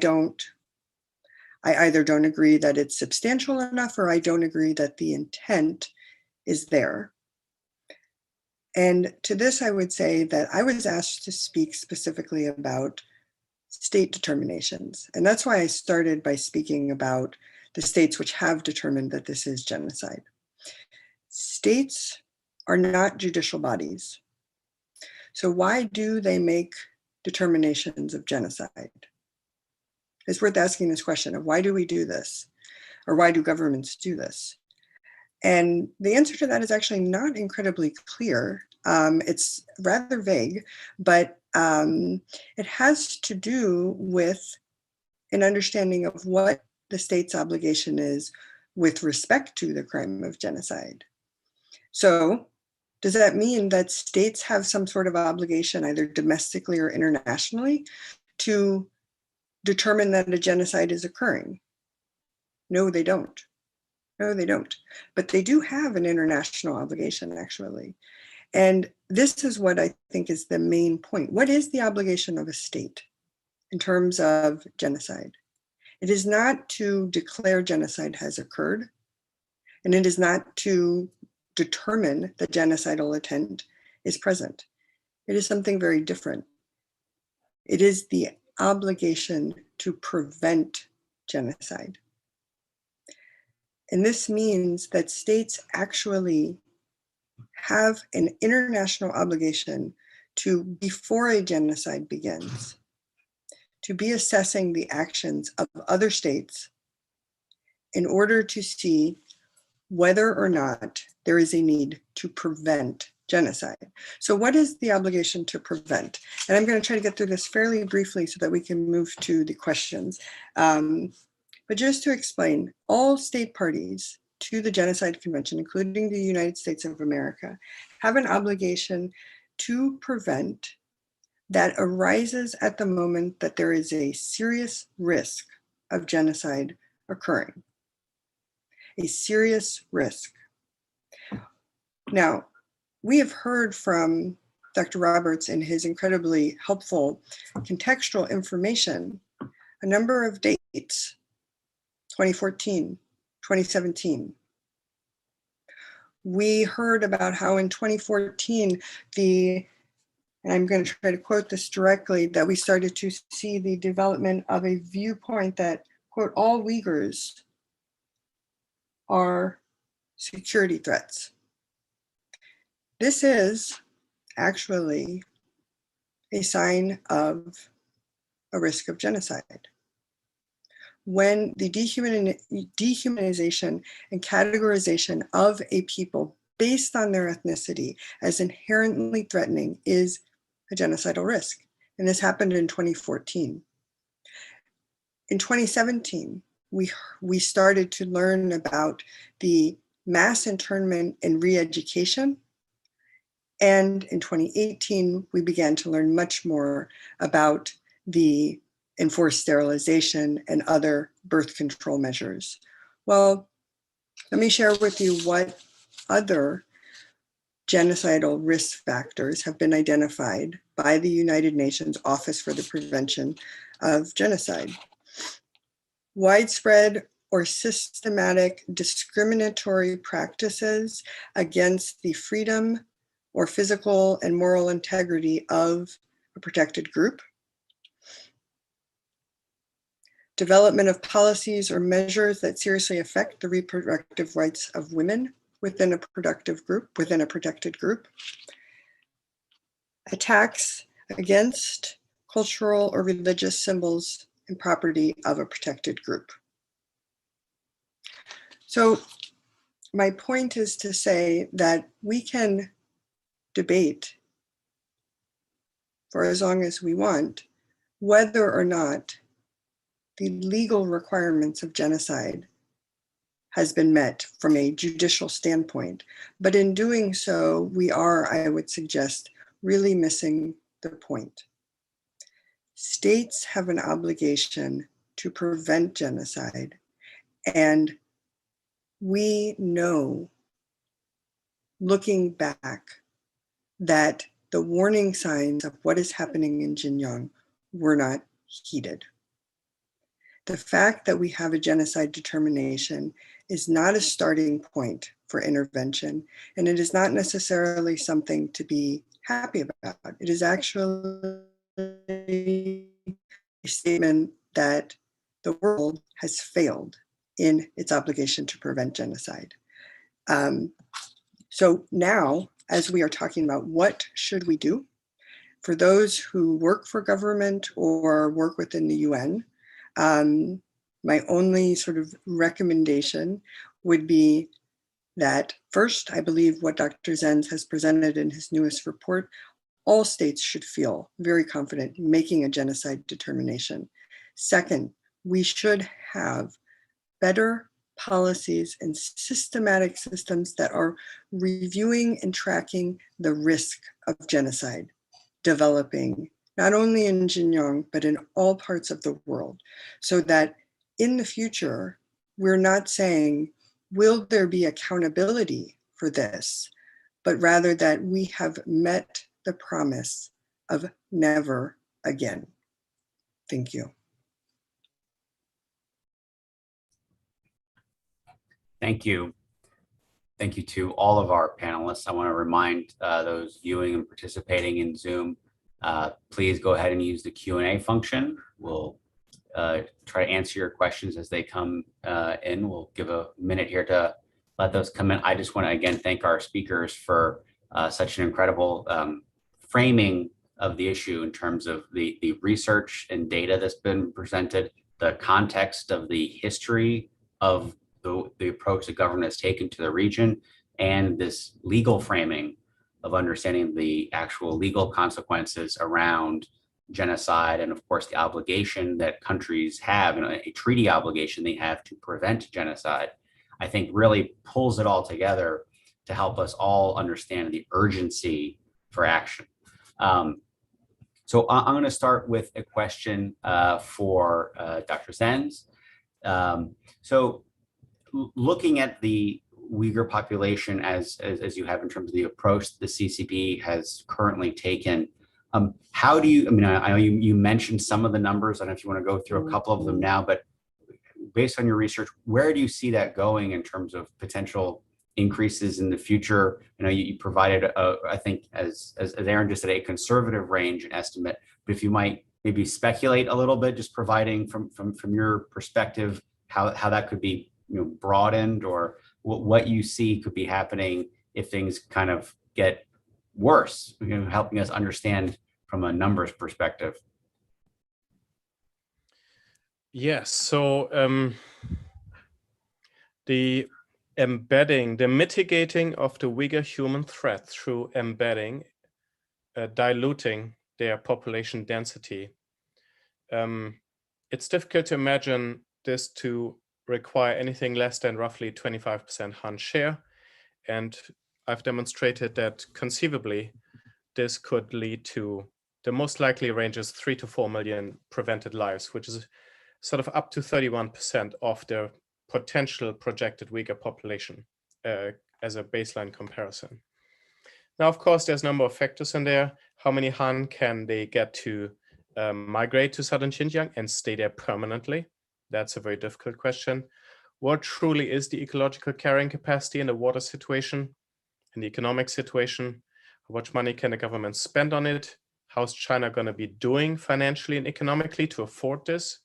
S4: either don't agree that it's substantial enough or I don't agree that the intent is there. And to this, I would say that I was asked to speak specifically about state determinations. And that's why I started by speaking about the states which have determined that this is genocide. States are not judicial bodies. So why do they make determinations of genocide? It's worth asking this question of why do we do this? Or why do governments do this? And the answer to that is actually not incredibly clear. It's rather vague, but it has to do with an understanding of what the state's obligation is with respect to the crime of genocide. So does that mean that states have some sort of obligation, either domestically or internationally, to determine that a genocide is occurring? No, they don't. No, they don't. But they do have an international obligation, actually. And this is what I think is the main point. What is the obligation of a state in terms of genocide? It is not to declare genocide has occurred, and it is not to determine that genocidal intent is present. It is something very different. It is the obligation to prevent genocide. And this means that states actually have an international obligation to, before a genocide begins, to be assessing the actions of other states in order to see whether or not there is a need to prevent genocide. So what is the obligation to prevent? And I'm going to try to get through this fairly briefly so that we can move to the questions. But just to explain, all state parties to the Genocide Convention, including the United States of America, have an obligation to prevent that arises at the moment that there is a serious risk of genocide occurring. A serious risk. Now, we have heard from Dr. Roberts in his incredibly helpful contextual information, a number of dates, 2014, 2017. We heard about how in 2014, and I'm going to try to quote this directly, that we started to see the development of a viewpoint that, quote, all Uyghurs are security threats. This is actually a sign of a risk of genocide. When the dehumanization and categorization of a people based on their ethnicity as inherently threatening is a genocidal risk. And this happened in 2014. In 2017, we started to learn about the mass internment and re-education. And in 2018, we began to learn much more about the enforced sterilization and other birth control measures. Well, let me share with you what other genocidal risk factors have been identified by the United Nations Office for the Prevention of Genocide. Widespread or systematic discriminatory practices against the freedom or physical and moral integrity of a protected group. Development of policies or measures that seriously affect the reproductive rights of women within a protected group. Attacks against cultural or religious symbols and property of a protected group. So my point is to say that we can debate for as long as we want whether or not the legal requirements of genocide has been met from a judicial standpoint. But in doing so, we are, I would suggest, really missing the point. States have an obligation to prevent genocide, and we know, looking back, that the warning signs of what is happening in Xinjiang were not heeded. The fact that we have a genocide determination is not a starting point for intervention, and it is not necessarily something to be happy about. It is actually a statement that the world has failed in its obligation to prevent genocide. So now, as we are talking about what should we do, for those who work for government or work within the UN, my only sort of recommendation would be that first, I believe what Dr. Zenz has presented in his newest report, all states should feel very confident in making a genocide determination. Second, we should have better policies and systematic systems that are reviewing and tracking the risk of genocide developing, not only in Xinjiang, but in all parts of the world, so that in the future, we're not saying, will there be accountability for this, but rather that we have met the promise of never again. Thank you.
S1: Thank you. Thank you to all of our panelists. I want to remind those viewing and participating in Zoom, please go ahead and use the Q&A function. We'll try to answer your questions as they come in. We'll give a minute here to let those come in. I just want to again thank our speakers for such an incredible framing of the issue in terms of the research and data that's been presented, the context of the history of the approach the government has taken to the region, and this legal framing of understanding the actual legal consequences around genocide, and of course the obligation that countries have, and a treaty obligation they have to prevent genocide, I think really pulls it all together to help us all understand the urgency for action. So I'm going to start with a question for Dr. Zenz. So looking at the Uyghur population as you have in terms of the approach the CCP has currently taken, how do you, I mean, I know you mentioned some of the numbers. I don't know if you want to go through a couple of them now, but based on your research, where do you see that going in terms of potential increases in the future? You know, you provided, I think, as Aaron just said, a conservative range estimate, but if you might maybe speculate a little bit, just providing from your perspective, how that could be, you know, broadened, or what you see could be happening if things kind of get worse, you know, helping us understand from a numbers perspective.
S2: Yes, so the mitigating of the Uyghur human threat through embedding, diluting their population density. It's difficult to imagine this to require anything less than roughly 25% Han share. And I've demonstrated that conceivably, this could lead to, the most likely range is 3 to 4 million prevented lives, which is sort of up to 31% of the potential projected Uyghur population as a baseline comparison. Now, of course, there's a number of factors in there. How many Han can they get to migrate to southern Xinjiang and stay there permanently? That's a very difficult question. What truly is the ecological carrying capacity in the water situation, in the economic situation? How much money can the government spend on it? How's China going to be doing financially and economically to afford this?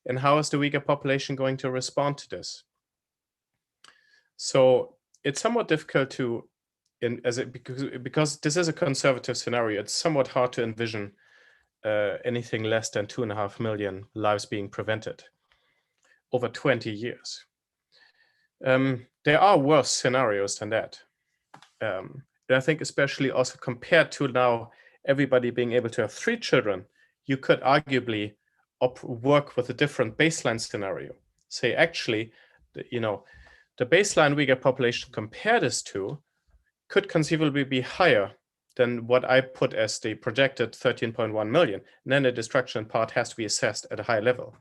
S2: And how is the Uyghur population going to respond to this? So it's somewhat difficult to, because this is a conservative scenario, it's somewhat hard to envision anything less than 2.5 million lives being prevented over 20 years. There are worse scenarios than that. And I think especially also compared to now everybody being able to have 3 children, you could arguably work with a different baseline scenario. Say, actually, the baseline Uyghur population compare this to could conceivably be higher than what I put as the projected 13.1 million. And then the destruction part has to be assessed at a high level.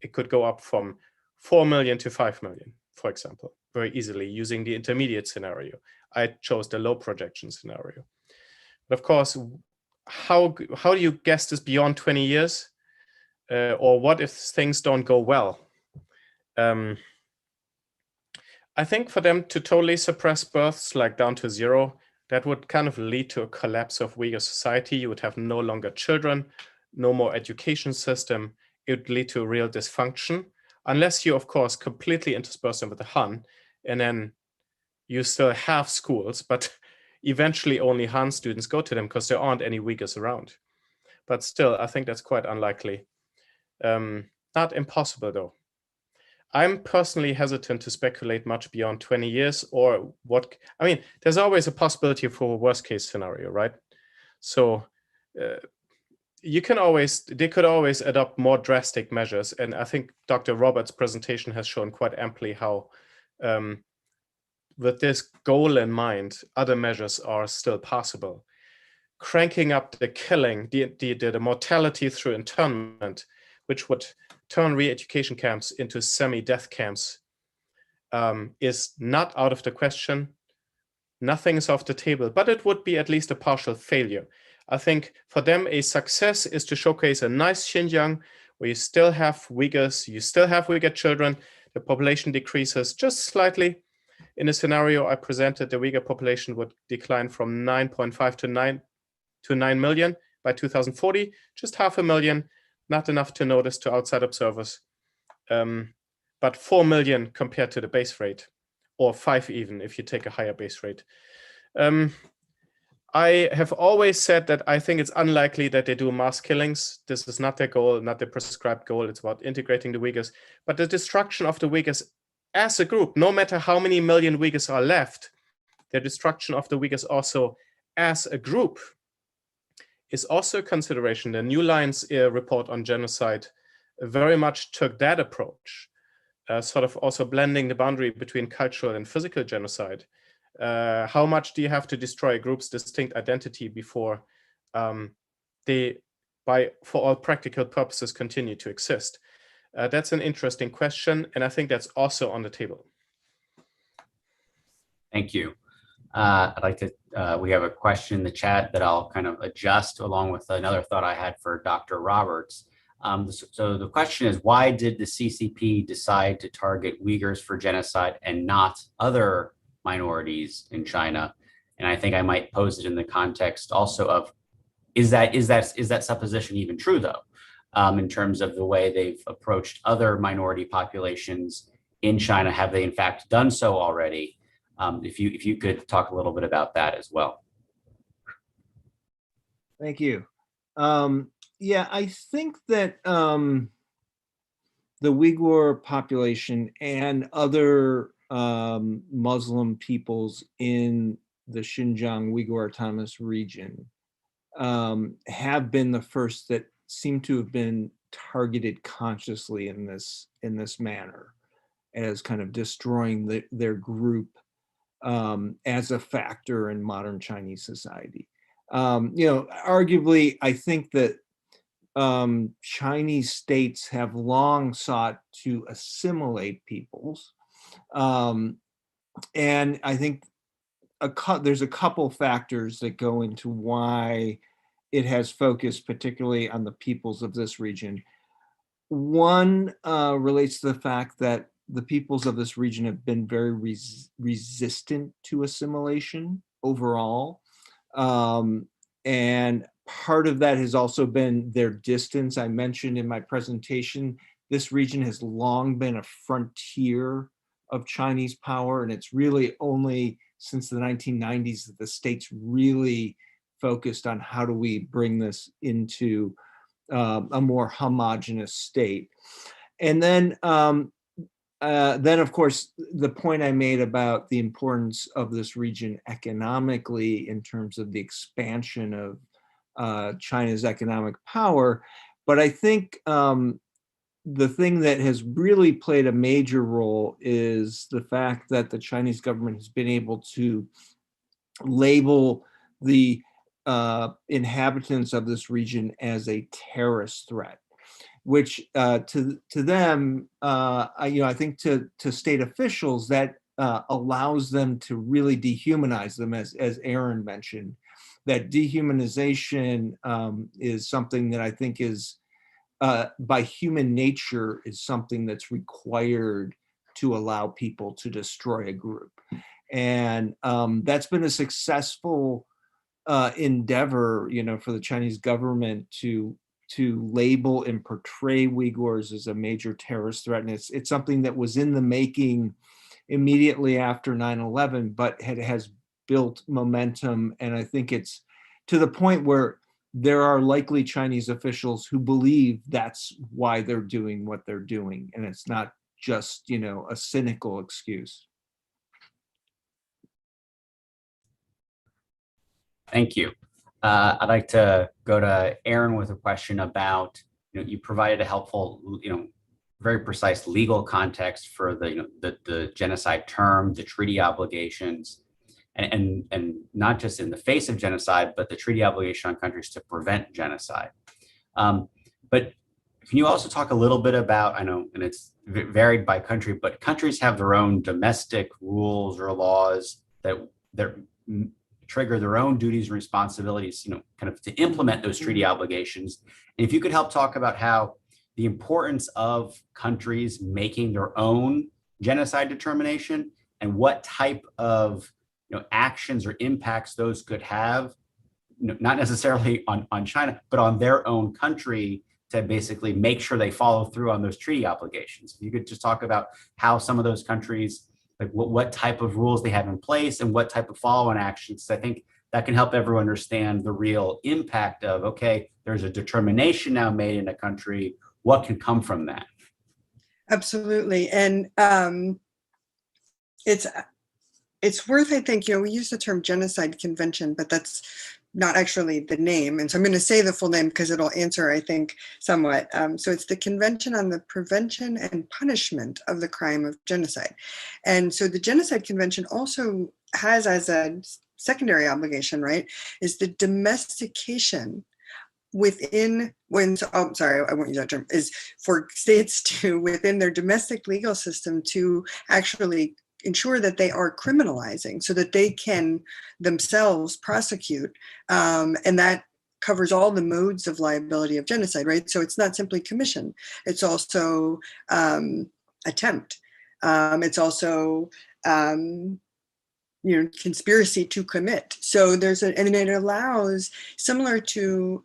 S2: It could go up from 4 million to 5 million, for example, very easily using the intermediate scenario. I chose the low projection scenario. But of course, how do you guess this beyond 20 years? Or what if things don't go well? I think for them to totally suppress births, like down to 0, that would kind of lead to a collapse of Uyghur society. You would have no longer children, no more education system. It would lead to real dysfunction, unless you, of course, completely intersperse them with the Han, and then you still have schools, but eventually only Han students go to them because there aren't any Uyghurs around. But still, I think that's quite unlikely. Not impossible, though. I'm personally hesitant to speculate much beyond 20 years or what, I mean, there's always a possibility for a worst case scenario, right? So they could always adopt more drastic measures. And I think Dr. Roberts' presentation has shown quite amply how with this goal in mind, other measures are still possible. Cranking up the killing, the mortality through internment, which would turn re-education camps into semi-death camps, is not out of the question. Nothing is off the table, but it would be at least a partial failure. I think for them, a success is to showcase a nice Xinjiang where you still have Uyghurs, you still have Uyghur children, the population decreases just slightly. In a scenario I presented, the Uyghur population would decline from 9.5 to 9 million by 2040, just 500,000, not enough to notice to outside observers, but 4 million compared to the base rate, or 5 even if you take a higher base rate. I have always said that I think it's unlikely that they do mass killings. This is not their goal, not their prescribed goal. It's about integrating the Uyghurs. But the destruction of the Uyghurs as a group, no matter how many million Uyghurs are left, the destruction of the Uyghurs also as a group is also a consideration. The New Lines report on genocide very much took that approach, sort of also blending the boundary between cultural and physical genocide. How much do you have to destroy a group's distinct identity before they, for all practical purposes, continue to exist? That's an interesting question, and I think that's also on the table.
S1: Thank you. I'd like to, we have a question in the chat that I'll kind of adjust along with another thought I had for Dr. Roberts. So the question is, why did the CCP decide to target Uyghurs for genocide and not other minorities in China? And I think I might pose it in the context also of, is that supposition even true though, in terms of the way they've approached other minority populations in China? Have they in fact done so already? If you could talk a little bit about that as well.
S3: Thank you. Yeah, I think that the Uyghur population and other Muslim peoples in the Xinjiang Uyghur Autonomous Region have been the first that seem to have been targeted consciously in this manner, as kind of destroying their group as a factor in modern Chinese society. Arguably, I think that Chinese states have long sought to assimilate peoples. And I think there's a couple factors that go into why it has focused particularly on the peoples of this region. One relates to the fact that the peoples of this region have been very resistant to assimilation overall. And part of that has also been their distance. I mentioned in my presentation, this region has long been a frontier of Chinese power, and it's really only since the 1990s that the states really focused on how do we bring this into a more homogeneous state. And then of course, the point I made about the importance of this region economically in terms of the expansion of China's economic power. But I think the thing that has really played a major role is the fact that the Chinese government has been able to label the inhabitants of this region as a terrorist threat, which to them, I think to state officials, that allows them to really dehumanize them, as Aaron mentioned. That dehumanization is something that I think is, by human nature, is something that's required to allow people to destroy a group. And that's been a successful endeavor, for the Chinese government to label and portray Uyghurs as a major terrorist threat. And it's something that was in the making immediately after 9/11, but has built momentum. And I think it's to the point where there are likely Chinese officials who believe that's why they're doing what they're doing. And it's not just, a cynical excuse.
S1: Thank you. I'd like to go to Aaron with a question about, you provided a helpful, very precise legal context for the genocide term, the treaty obligations, and not just in the face of genocide, but the treaty obligation on countries to prevent genocide. But can you also talk a little bit about, I know, and it's varied by country, but countries have their own domestic rules or laws that trigger their own duties and responsibilities, kind of to implement those treaty obligations. And if you could help talk about how the importance of countries making their own genocide determination and what type of actions or impacts those could have, not necessarily on China, but on their own country, to basically make sure they follow through on those treaty obligations. If you could just talk about how some of those countries like what type of rules they have in place and what type of follow-on actions. I think that can help everyone understand the real impact of, okay, there's a determination now made in a country, what can come from that?
S4: Absolutely. And it's worth, I think, we use the term Genocide Convention, but that's not actually the name. And so I'm going to say the full name because it'll answer, I think, somewhat. So it's the Convention on the Prevention and Punishment of the Crime of Genocide. And so the Genocide Convention also has as a secondary obligation, right, is the domestication within I won't use that term, is for states to, within their domestic legal system, to actually ensure that they are criminalizing so that they can themselves prosecute. And that covers all the modes of liability of genocide, right? So it's not simply commission, it's also attempt. It's also conspiracy to commit. So and it allows, similar to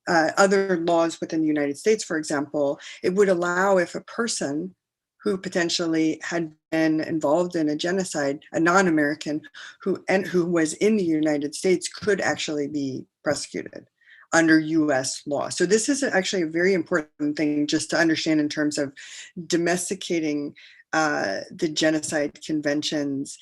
S4: other laws within the United States, for example, it would allow, if a person who potentially had been involved in a genocide, a non-American who was in the United States, could actually be prosecuted under US law. So this is actually a very important thing just to understand in terms of domesticating the Genocide Convention's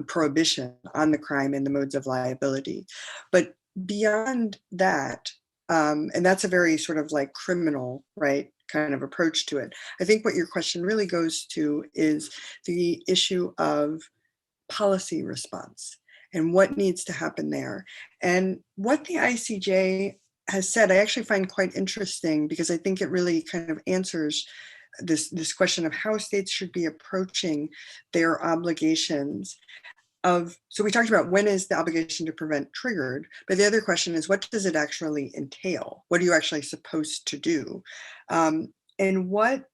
S4: prohibition on the crime and the modes of liability. But beyond that, and that's a very sort of like criminal, right, kind of approach to it. I think what your question really goes to is the issue of policy response and what needs to happen there. And what the ICJ has said, I actually find quite interesting, because I think it really kind of answers this question of how states should be approaching their obligations of, so we talked about when is the obligation to prevent triggered, but the other question is, what does it actually entail? What are you actually supposed to do? And what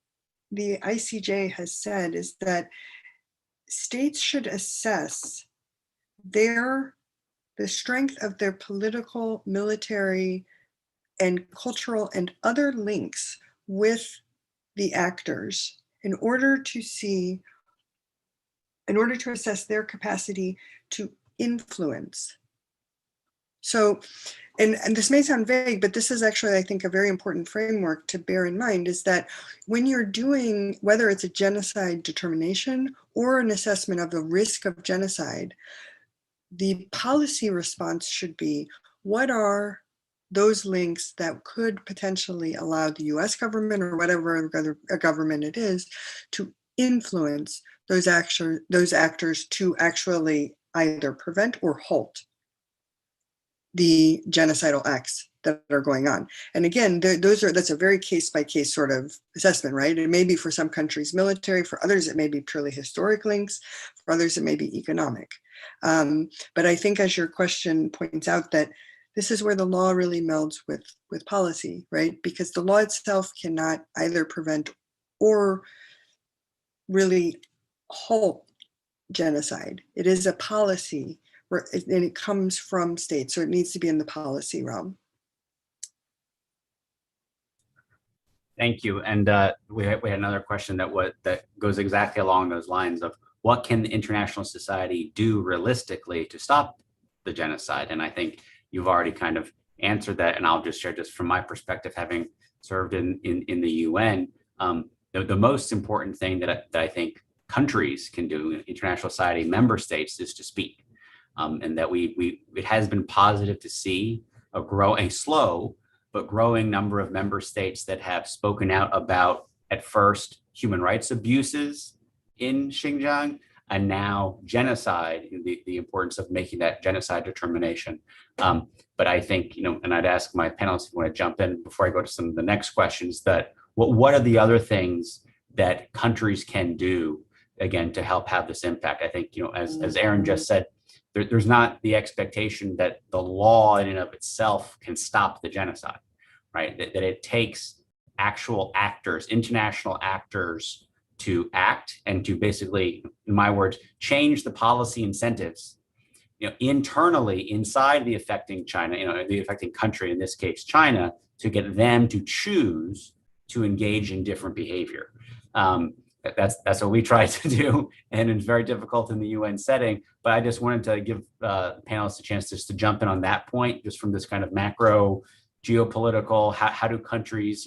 S4: the ICJ has said is that states should assess the strength of their political, military, and cultural and other links with the actors in order to assess their capacity to influence. So, and this may sound vague, but this is actually, I think, a very important framework to bear in mind, is that when you're doing, whether it's a genocide determination or an assessment of the risk of genocide, the policy response should be, what are those links that could potentially allow the US government or whatever other government it is to influence those actors to actually either prevent or halt the genocidal acts that are going on. And again, that's a very case-by-case sort of assessment, right? It may be for some countries military, for others it may be purely historic links, for others it may be economic. But I think, as your question points out, that this is where the law really melds with policy, right? Because the law itself cannot either prevent or really halt genocide. It is a policy, and it comes from states, so it needs to be in the policy realm.
S1: Thank you. And we had another question that goes exactly along those lines of, what can the international society do realistically to stop the genocide? And I think you've already kind of answered that, and I'll just share, just from my perspective, having served in the UN, the most important thing that I think countries can do, international society, member states, is to speak. And that it has been positive to see a slow but growing number of member states that have spoken out about, at first, human rights abuses in Xinjiang, and now genocide, the importance of making that genocide determination. But I think, and I'd ask my panelists if you want to jump in before I go to some of the next questions, that what are the other things that countries can do, again, to help have this impact? I think, as Aaron just said, there's not the expectation that the law in and of itself can stop the genocide, right? That it takes actual actors, international actors, to act and to basically, in my words, change the policy incentives, internally inside the affecting China, the affecting country, in this case, China, to get them to choose to engage in different behavior. That's what we try to do, and it's very difficult in the UN setting. But I just wanted to give panelists a chance just to jump in on that point, just from this kind of macro geopolitical. How do countries,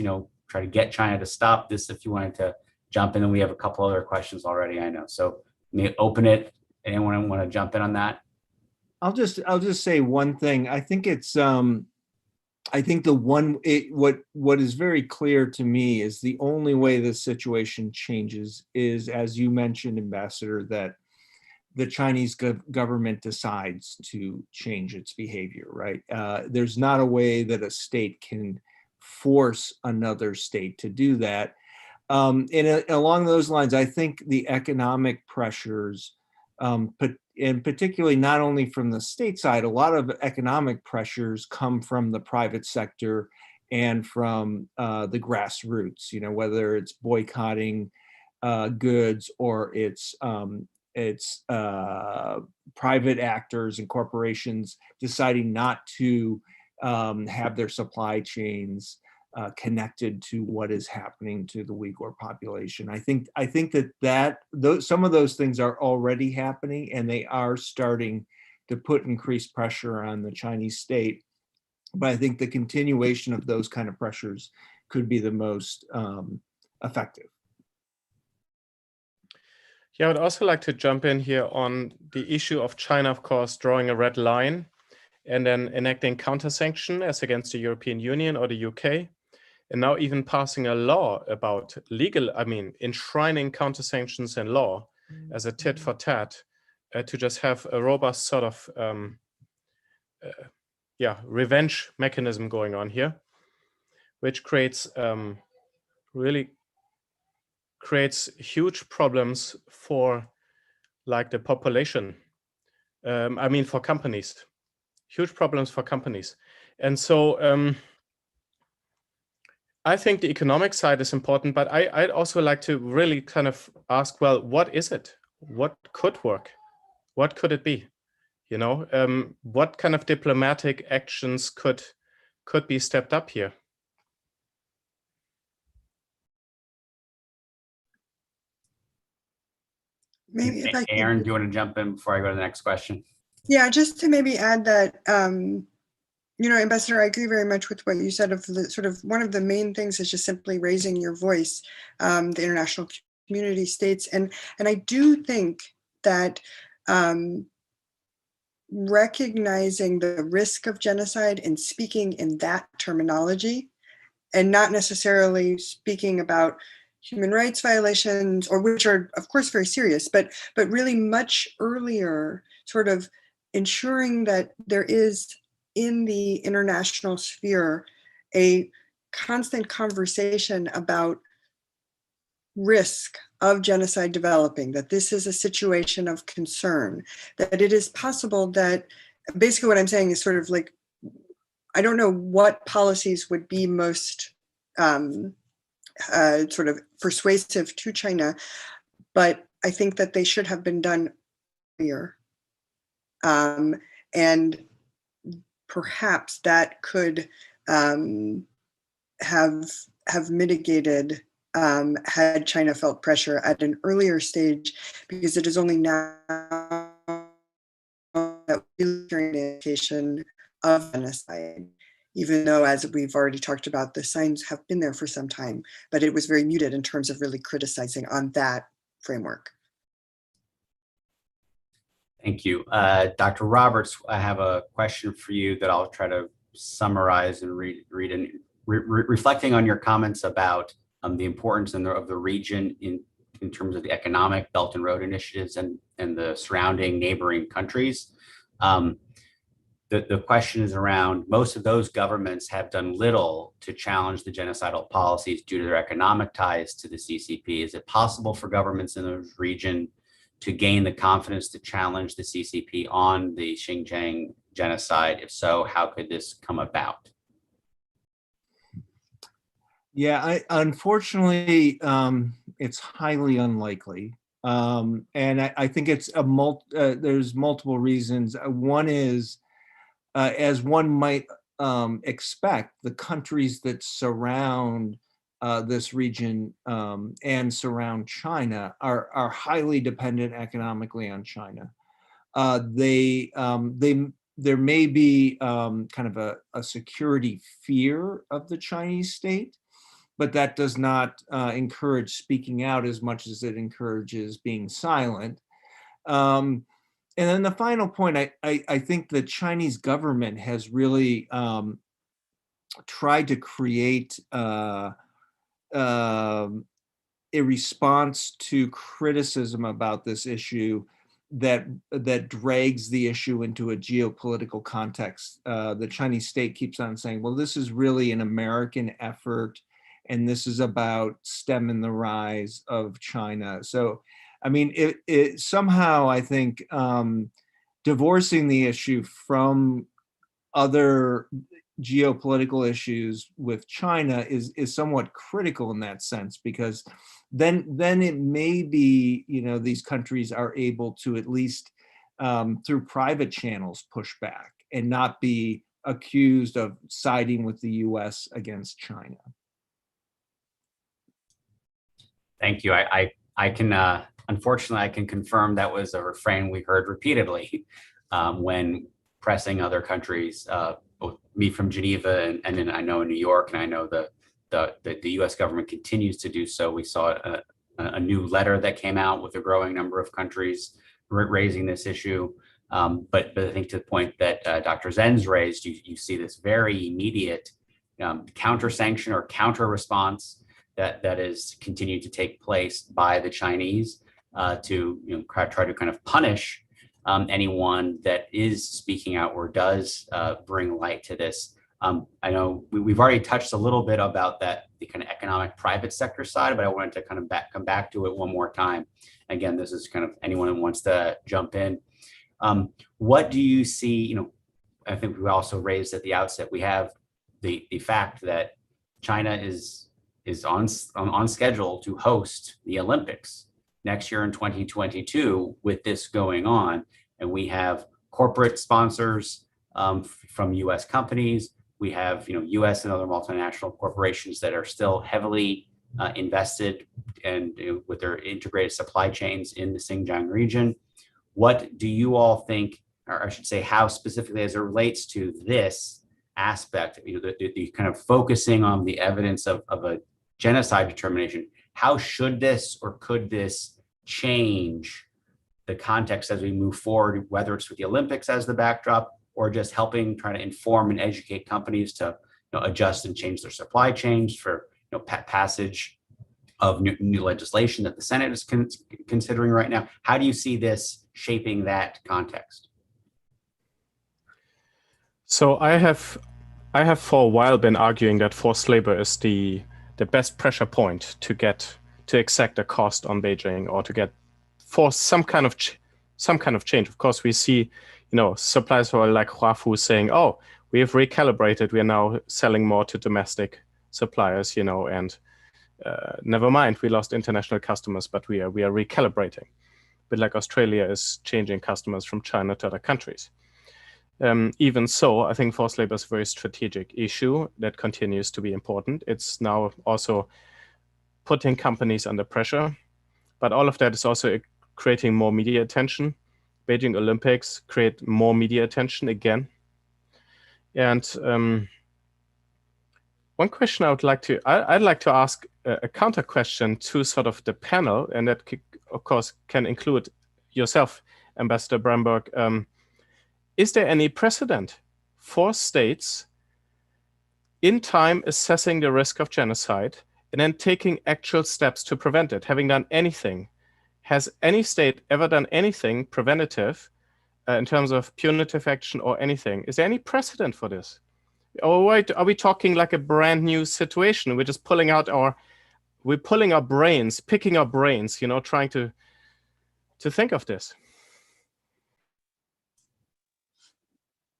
S1: try to get China to stop this? If you wanted to jump in, and we have a couple other questions already, I know. So let me open it. Anyone want to jump in on that?
S3: I'll just say one thing. I think it's I think what is very clear to me is the only way this situation changes is, as you mentioned, Ambassador, that the Chinese government decides to change its behavior, right? There's not a way that a state can force another state to do that. And along those lines, I think the economic pressures, and particularly not only from the state side, a lot of economic pressures come from the private sector and from the grassroots, whether it's boycotting goods or it's private actors and corporations deciding not to have their supply chains connected to what is happening to the Uyghur population. I think that some of those things are already happening, and they are starting to put increased pressure on the Chinese state. But I think the continuation of those kind of pressures could be the most effective.
S2: Yeah, I would also like to jump in here on the issue of China, of course, drawing a red line and then enacting counter-sanction as against the European Union or the UK. And now even passing a law about enshrining counter-sanctions in law as a tit for tat to just have a robust sort of revenge mechanism going on here, which creates really creates huge problems for the population. For companies, huge problems for companies. And so I think the economic side is important, but I'd also like to really kind of ask, well, what is it? What could work? What could it be? What kind of diplomatic actions could be stepped up here?
S4: Maybe if I
S1: Aaron,
S4: could,
S1: do you want to jump in before I go to the next question?
S4: yeah, just to maybe add that, Ambassador, I agree very much with what you said of the sort of one of the main things is just simply raising your voice, the international community states. And I do think that recognizing the risk of genocide and speaking in that terminology and not necessarily speaking about human rights violations, or which are of course very serious, but really much earlier, sort of ensuring that there is in the international sphere a constant conversation about risk of genocide developing, that this is a situation of concern, that it is possible that basically what I'm saying is sort of like, I don't know what policies would be most sort of persuasive to China, but I think that they should have been done earlier. And perhaps that could have mitigated had China felt pressure at an earlier stage, because it is only now that we're hearing an indication of genocide, even though, as we've already talked about, the signs have been there for some time, but it was very muted in terms of really criticizing on that framework.
S1: Thank you. Dr. Roberts, I have a question for you that I'll try to summarize and read in, reflecting on your comments about the importance of the region in terms of the economic Belt and Road initiatives and the surrounding neighboring countries. The question is around, most of those governments have done little to challenge the genocidal policies due to their economic ties to the CCP. Is it possible for governments in the region to gain the confidence to challenge the CCP on the Xinjiang genocide? If so, how could this come about?
S3: Yeah, unfortunately, it's highly unlikely. And I think it's there's multiple reasons. One is, as one might expect, the countries that surround this region and surround China are highly dependent economically on China. There may be kind of a security fear of the Chinese state, but that does not encourage speaking out as much as it encourages being silent. And then the final point, I think the Chinese government has really tried to create a response to criticism about this issue that drags the issue into a geopolitical context. The Chinese state keeps on saying, well, this is really an American effort, and this is about stemming the rise of China. So, I mean, it somehow, I think, divorcing the issue from other geopolitical issues with China is somewhat critical in that sense, because then it may be, these countries are able to at least through private channels push back and not be accused of siding with the US against China.
S1: Thank you. I can, unfortunately, I can confirm that was a refrain we heard repeatedly when pressing other countries, both me from Geneva and then I know in New York, and I know the US government continues to do so. We saw a new letter that came out with a growing number of countries raising this issue. But I think to the point that Dr. Zenz raised, you see this very immediate counter sanction or counter response that is continued to take place by the Chinese to try to kind of punish anyone that is speaking out or does bring light to this. I know we've already touched a little bit about the kind of economic private sector side, but I wanted to kind of come back to it one more time. Again, this is kind of anyone who wants to jump in. What do you see? I think we also raised at the outset, we have the fact that China is on schedule to host the Olympics next year in 2022 with this going on. And we have corporate sponsors from US companies. We have US and other multinational corporations that are still heavily invested and with their integrated supply chains in the Xinjiang region. What do you all think, or I should say, how specifically as it relates to this aspect, the kind of focusing on the evidence of a genocide determination, how should this or could this change the context as we move forward, whether it's with the Olympics as the backdrop or just helping try to inform and educate companies to adjust and change their supply chains for passage of new legislation that the Senate is considering right now? How do you see this shaping that context?
S2: So I have for a while been arguing that forced labor is the best pressure point to exact a cost on Beijing, or to get force some kind of change. Of course, we see suppliers who are like Huafu saying, "Oh, we have recalibrated. We are now selling more to domestic suppliers, and never mind, we lost international customers, but we are recalibrating." But like Australia is changing customers from China to other countries. Even so, I think forced labor is a very strategic issue that continues to be important. It's now also putting companies under pressure, but all of that is also creating more media attention. Beijing Olympics create more media attention again. And one question I'd like to ask a counter question to sort of the panel, and that of course can include yourself, Ambassador Bremberg. Is there any precedent for states in time assessing the risk of genocide and then taking actual steps to prevent it, having done anything? Has any state ever done anything preventative in terms of punitive action or anything? Is there any precedent for this? Or are we talking like a brand new situation? We're just picking our brains, trying to think of this.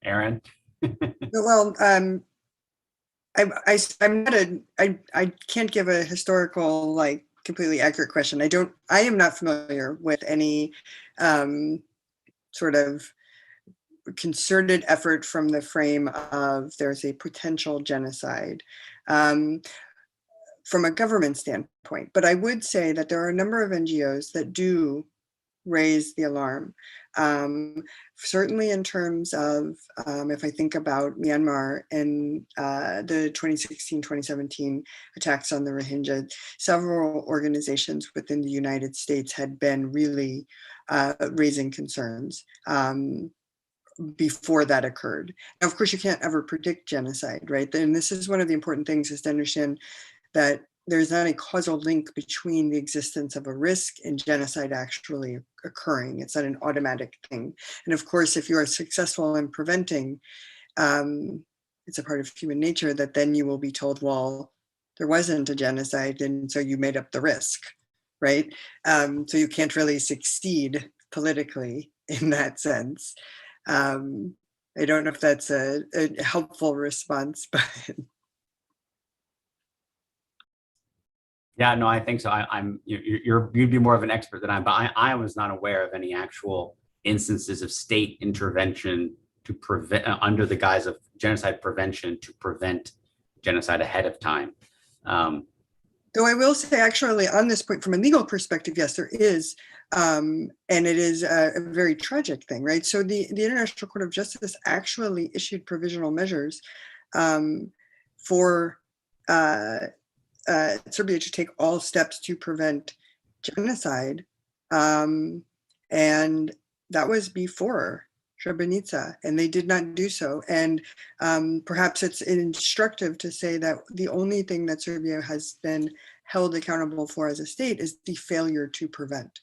S1: Aaron?
S4: Well, I'm not I can't give a historical, completely accurate question. I am not familiar with any sort of concerted effort from the frame of there's a potential genocide. from a government standpoint. But I would say that there are a number of NGOs that do raise the alarm. Certainly in terms of, if I think about Myanmar and the 2016-2017 attacks on the Rohingya, several organizations within the United States had been really raising concerns before that occurred. Now, of course, you can't ever predict genocide, right? And this is one of the important things, is to understand that there's not a causal link between the existence of a risk and genocide actually occurring. It's not an automatic thing. And of course, if you are successful in preventing, it's a part of human nature that then you will be told, well, there wasn't a genocide, and so you made up the risk, right? So you can't really succeed politically in that sense. I don't know if that's a helpful response, but
S1: Yeah, no, I think so. You'd be more of an expert than I am, but I was not aware of any actual instances of state intervention to prevent, under the guise of genocide prevention, to prevent genocide ahead of time.
S4: Though I will say, actually, on this point, from a legal perspective, yes, there is, and it is a very tragic thing, right? So the International Court of Justice actually issued provisional measures for Serbia to take all steps to prevent genocide, and that was before Srebrenica, and they did not do so. And perhaps it's instructive to say that the only thing that Serbia has been held accountable for as a state is the failure to prevent.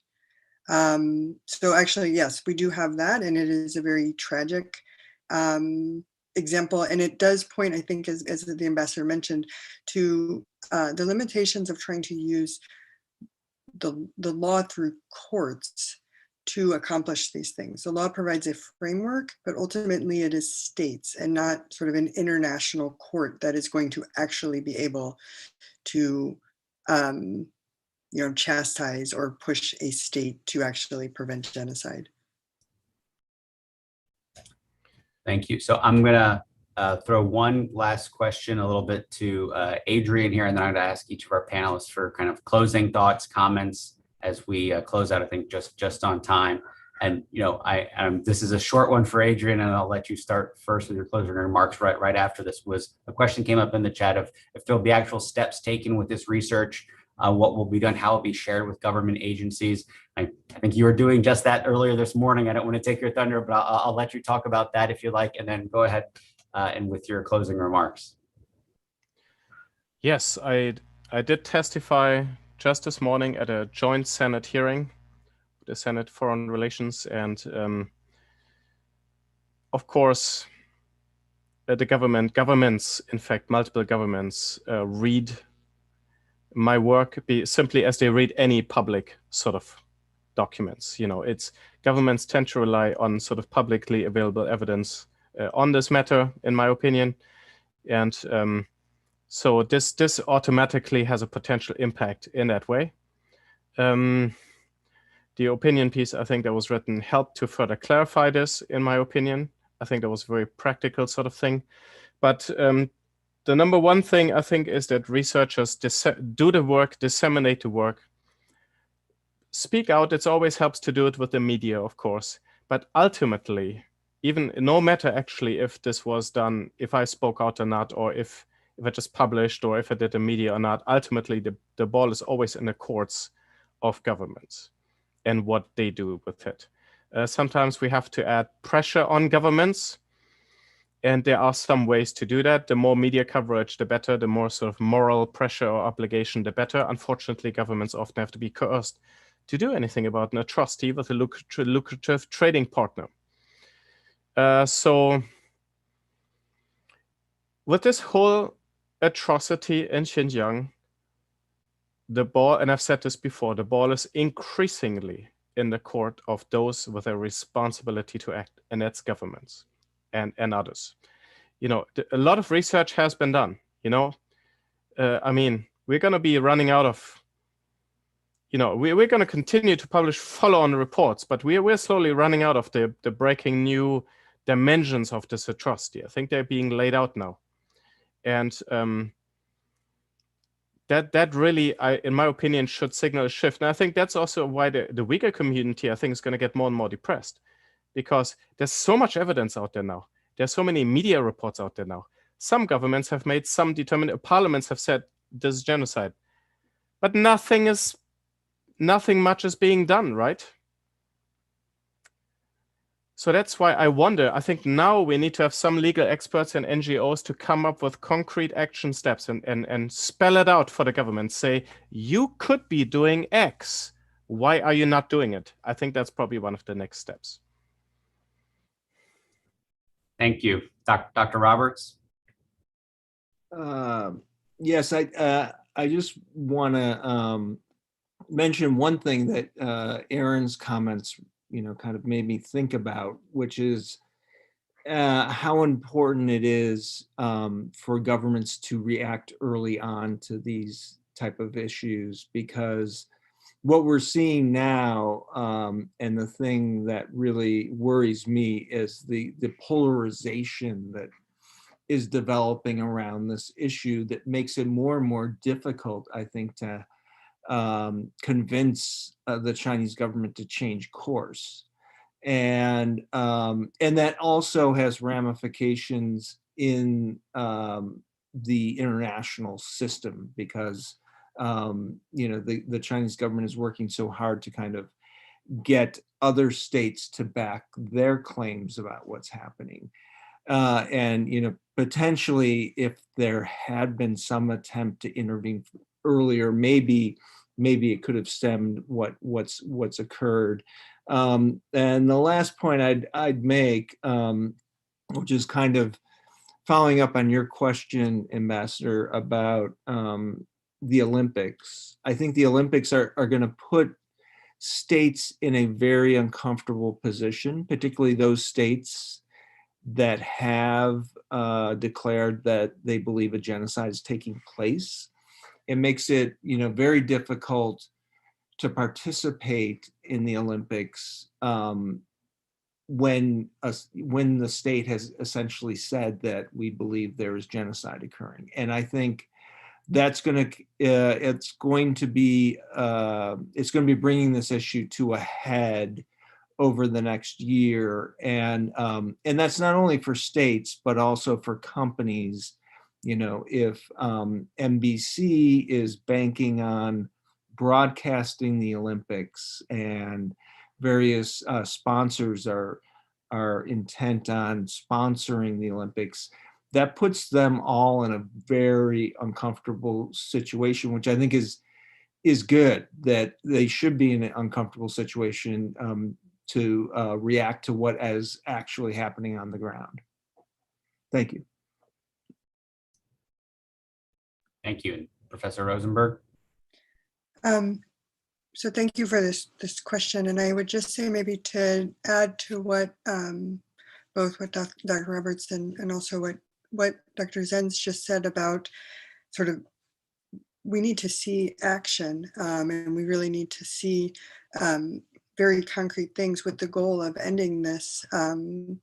S4: So actually, yes, we do have that, and it is a very tragic example, and it does point, I think, as the ambassador mentioned, to the limitations of trying to use the law through courts to accomplish these things. The law provides a framework, but ultimately it is states and not sort of an international court that is going to actually be able to chastise or push a state to actually prevent genocide.
S1: Thank you. So I'm gonna throw one last question a little bit to Adrian here, and then I'm gonna ask each of our panelists for kind of closing thoughts, comments as we close out, I think just on time. And this is a short one for Adrian, and I'll let you start first with your closing remarks right after this. Was a question came up in the chat of if there'll be actual steps taken with this research, what will be done, how it will be shared with government agencies. I think you were doing just that earlier this morning. I don't want to take your thunder, but I'll let you talk about that if you like, and then go ahead and with your closing remarks.
S2: Yes, I did testify just this morning at a joint Senate hearing, the Senate Foreign Relations, and of course, the governments, in fact, multiple governments read my work simply as they read any public sort of documents. It's governments tend to rely on sort of publicly available evidence on this matter, in my opinion, and so this automatically has a potential impact in that way. The opinion piece, I think, that was written helped to further clarify this, in my opinion. I think that was a very practical sort of thing. But the number one thing, I think, is that researchers do the work, disseminate the work, speak out. It always helps to do it with the media, of course. But ultimately, even no matter actually if this was done, if I spoke out or not, or if I just published, or if I did the media or not, ultimately the ball is always in the courts of governments and what they do with it. Sometimes we have to add pressure on governments, and there are some ways to do that. The more media coverage, the better. The more sort of moral pressure or obligation, the better. Unfortunately, governments often have to be coerced to do anything about an atrocity with a lucrative trading partner. So with this whole atrocity in Xinjiang, the ball, and I've said this before, the ball is increasingly in the court of those with a responsibility to act, and that's governments and others. A lot of research has been done. I mean, we're going to be running out of, we're going to continue to publish follow-on reports, but we're slowly running out of the breaking new dimensions of this atrocity. I think they're being laid out now. And that really, in my opinion, should signal a shift. And I think that's also why the Uyghur community, I think, is going to get more and more depressed, because there's so much evidence out there now. There's so many media reports out there now. Some governments have made some determined, parliaments have said this is genocide, but nothing much is being done, right? So that's why I wonder, I think now we need to have some legal experts and NGOs to come up with concrete action steps and spell it out for the government. Say, you could be doing X. Why are you not doing it? I think that's probably one of the next steps.
S1: Thank you. Dr. Roberts?
S3: Yes, I just want to mention one thing that Aaron's comments, kind of made me think about, which is how important it is for governments to react early on to these type of issues, because what we're seeing now, and the thing that really worries me, is the polarization that is developing around this issue that makes it more and more difficult, I think, to convince the Chinese government to change course. And that also has ramifications in the international system, because the Chinese government is working so hard to kind of get other states to back their claims about what's happening. And potentially, if there had been some attempt to intervene earlier, maybe it could have stemmed what's occurred. And the last point I'd make, which is kind of following up on your question, Ambassador, about the Olympics. I think the Olympics are going to put states in a very uncomfortable position, particularly those states that have declared that they believe a genocide is taking place. It makes it, very difficult to participate in the Olympics when the state has essentially said that we believe there is genocide occurring. And I think that's it's going to be bringing this issue to a head over the next year, and that's not only for states but also for companies. If NBC is banking on broadcasting the Olympics, and various sponsors are intent on sponsoring the Olympics, that puts them all in a very uncomfortable situation, which I think is good. That they should be in an uncomfortable situation to react to what is actually happening on the ground. Thank you.
S1: Thank you. Professor Rosenberg?
S4: So thank you for this question. And I would just say, maybe to add to what both what Dr. Roberts and also what Dr. Zenz just said about sort of, we need to see action, and we really need to see very concrete things with the goal of ending this and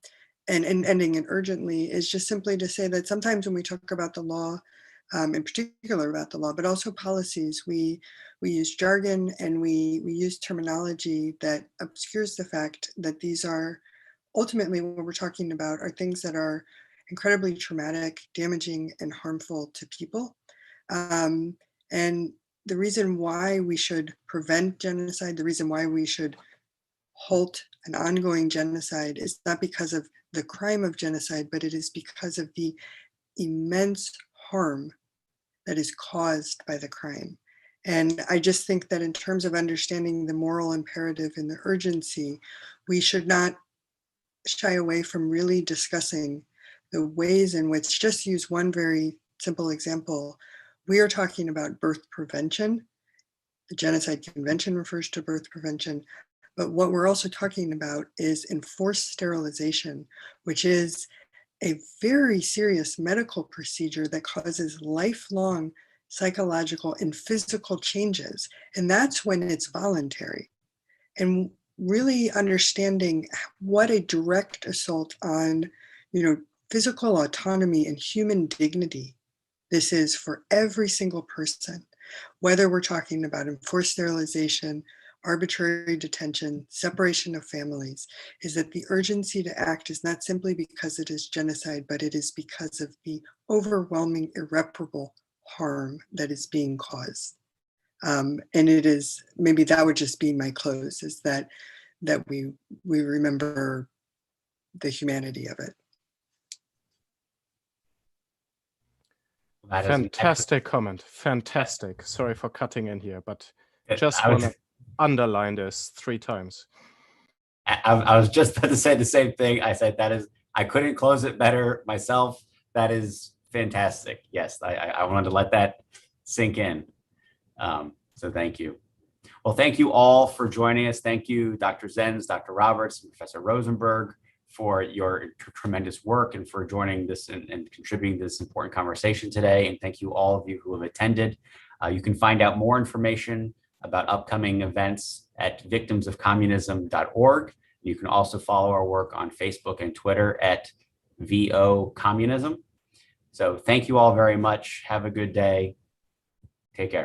S4: ending it urgently, is just simply to say that sometimes when we talk about the law, in particular about the law, but also policies, we use jargon and we use terminology that obscures the fact that these are ultimately, what we're talking about are things that are incredibly traumatic, damaging, and harmful to people. And the reason why we should prevent genocide, the reason why we should halt an ongoing genocide, is not because of the crime of genocide, but it is because of the immense harm that is caused by the crime. And I just think that in terms of understanding the moral imperative and the urgency, we should not shy away from really discussing the ways in which, just use one very simple example, we are talking about birth prevention. The Genocide Convention refers to birth prevention, but what we're also talking about is enforced sterilization, which is a very serious medical procedure that causes lifelong psychological and physical changes. And that's when it's voluntary. And really understanding what a direct assault on, physical autonomy and human dignity this is for every single person. whether we're talking about enforced sterilization, arbitrary detention, separation of families, is that the urgency to act is not simply because it is genocide, but it is because of the overwhelming, irreparable harm that is being caused. And it is, maybe that would just be my close, is that we remember the humanity of it.
S1: That is an
S2: Fantastic comment. Fantastic. Sorry for cutting in here, but
S1: excellent-
S2: just
S1: I
S2: want
S1: was-
S2: to underline this 3 times.
S1: I was just about to say the same thing. I said I couldn't close it better myself. That is fantastic. Yes, I wanted to let that sink in. So thank you. Well, thank you all for joining us. Thank you, Dr. Zenz, Dr. Roberts, and Professor Rosenberg, for your tremendous work and for joining this and contributing to this important conversation today. And thank you all of you who have attended. You can find out more information about upcoming events at victimsofcommunism.org. You can also follow our work on Facebook and Twitter at VO Communism. So thank you all very much. Have a good day. Take care.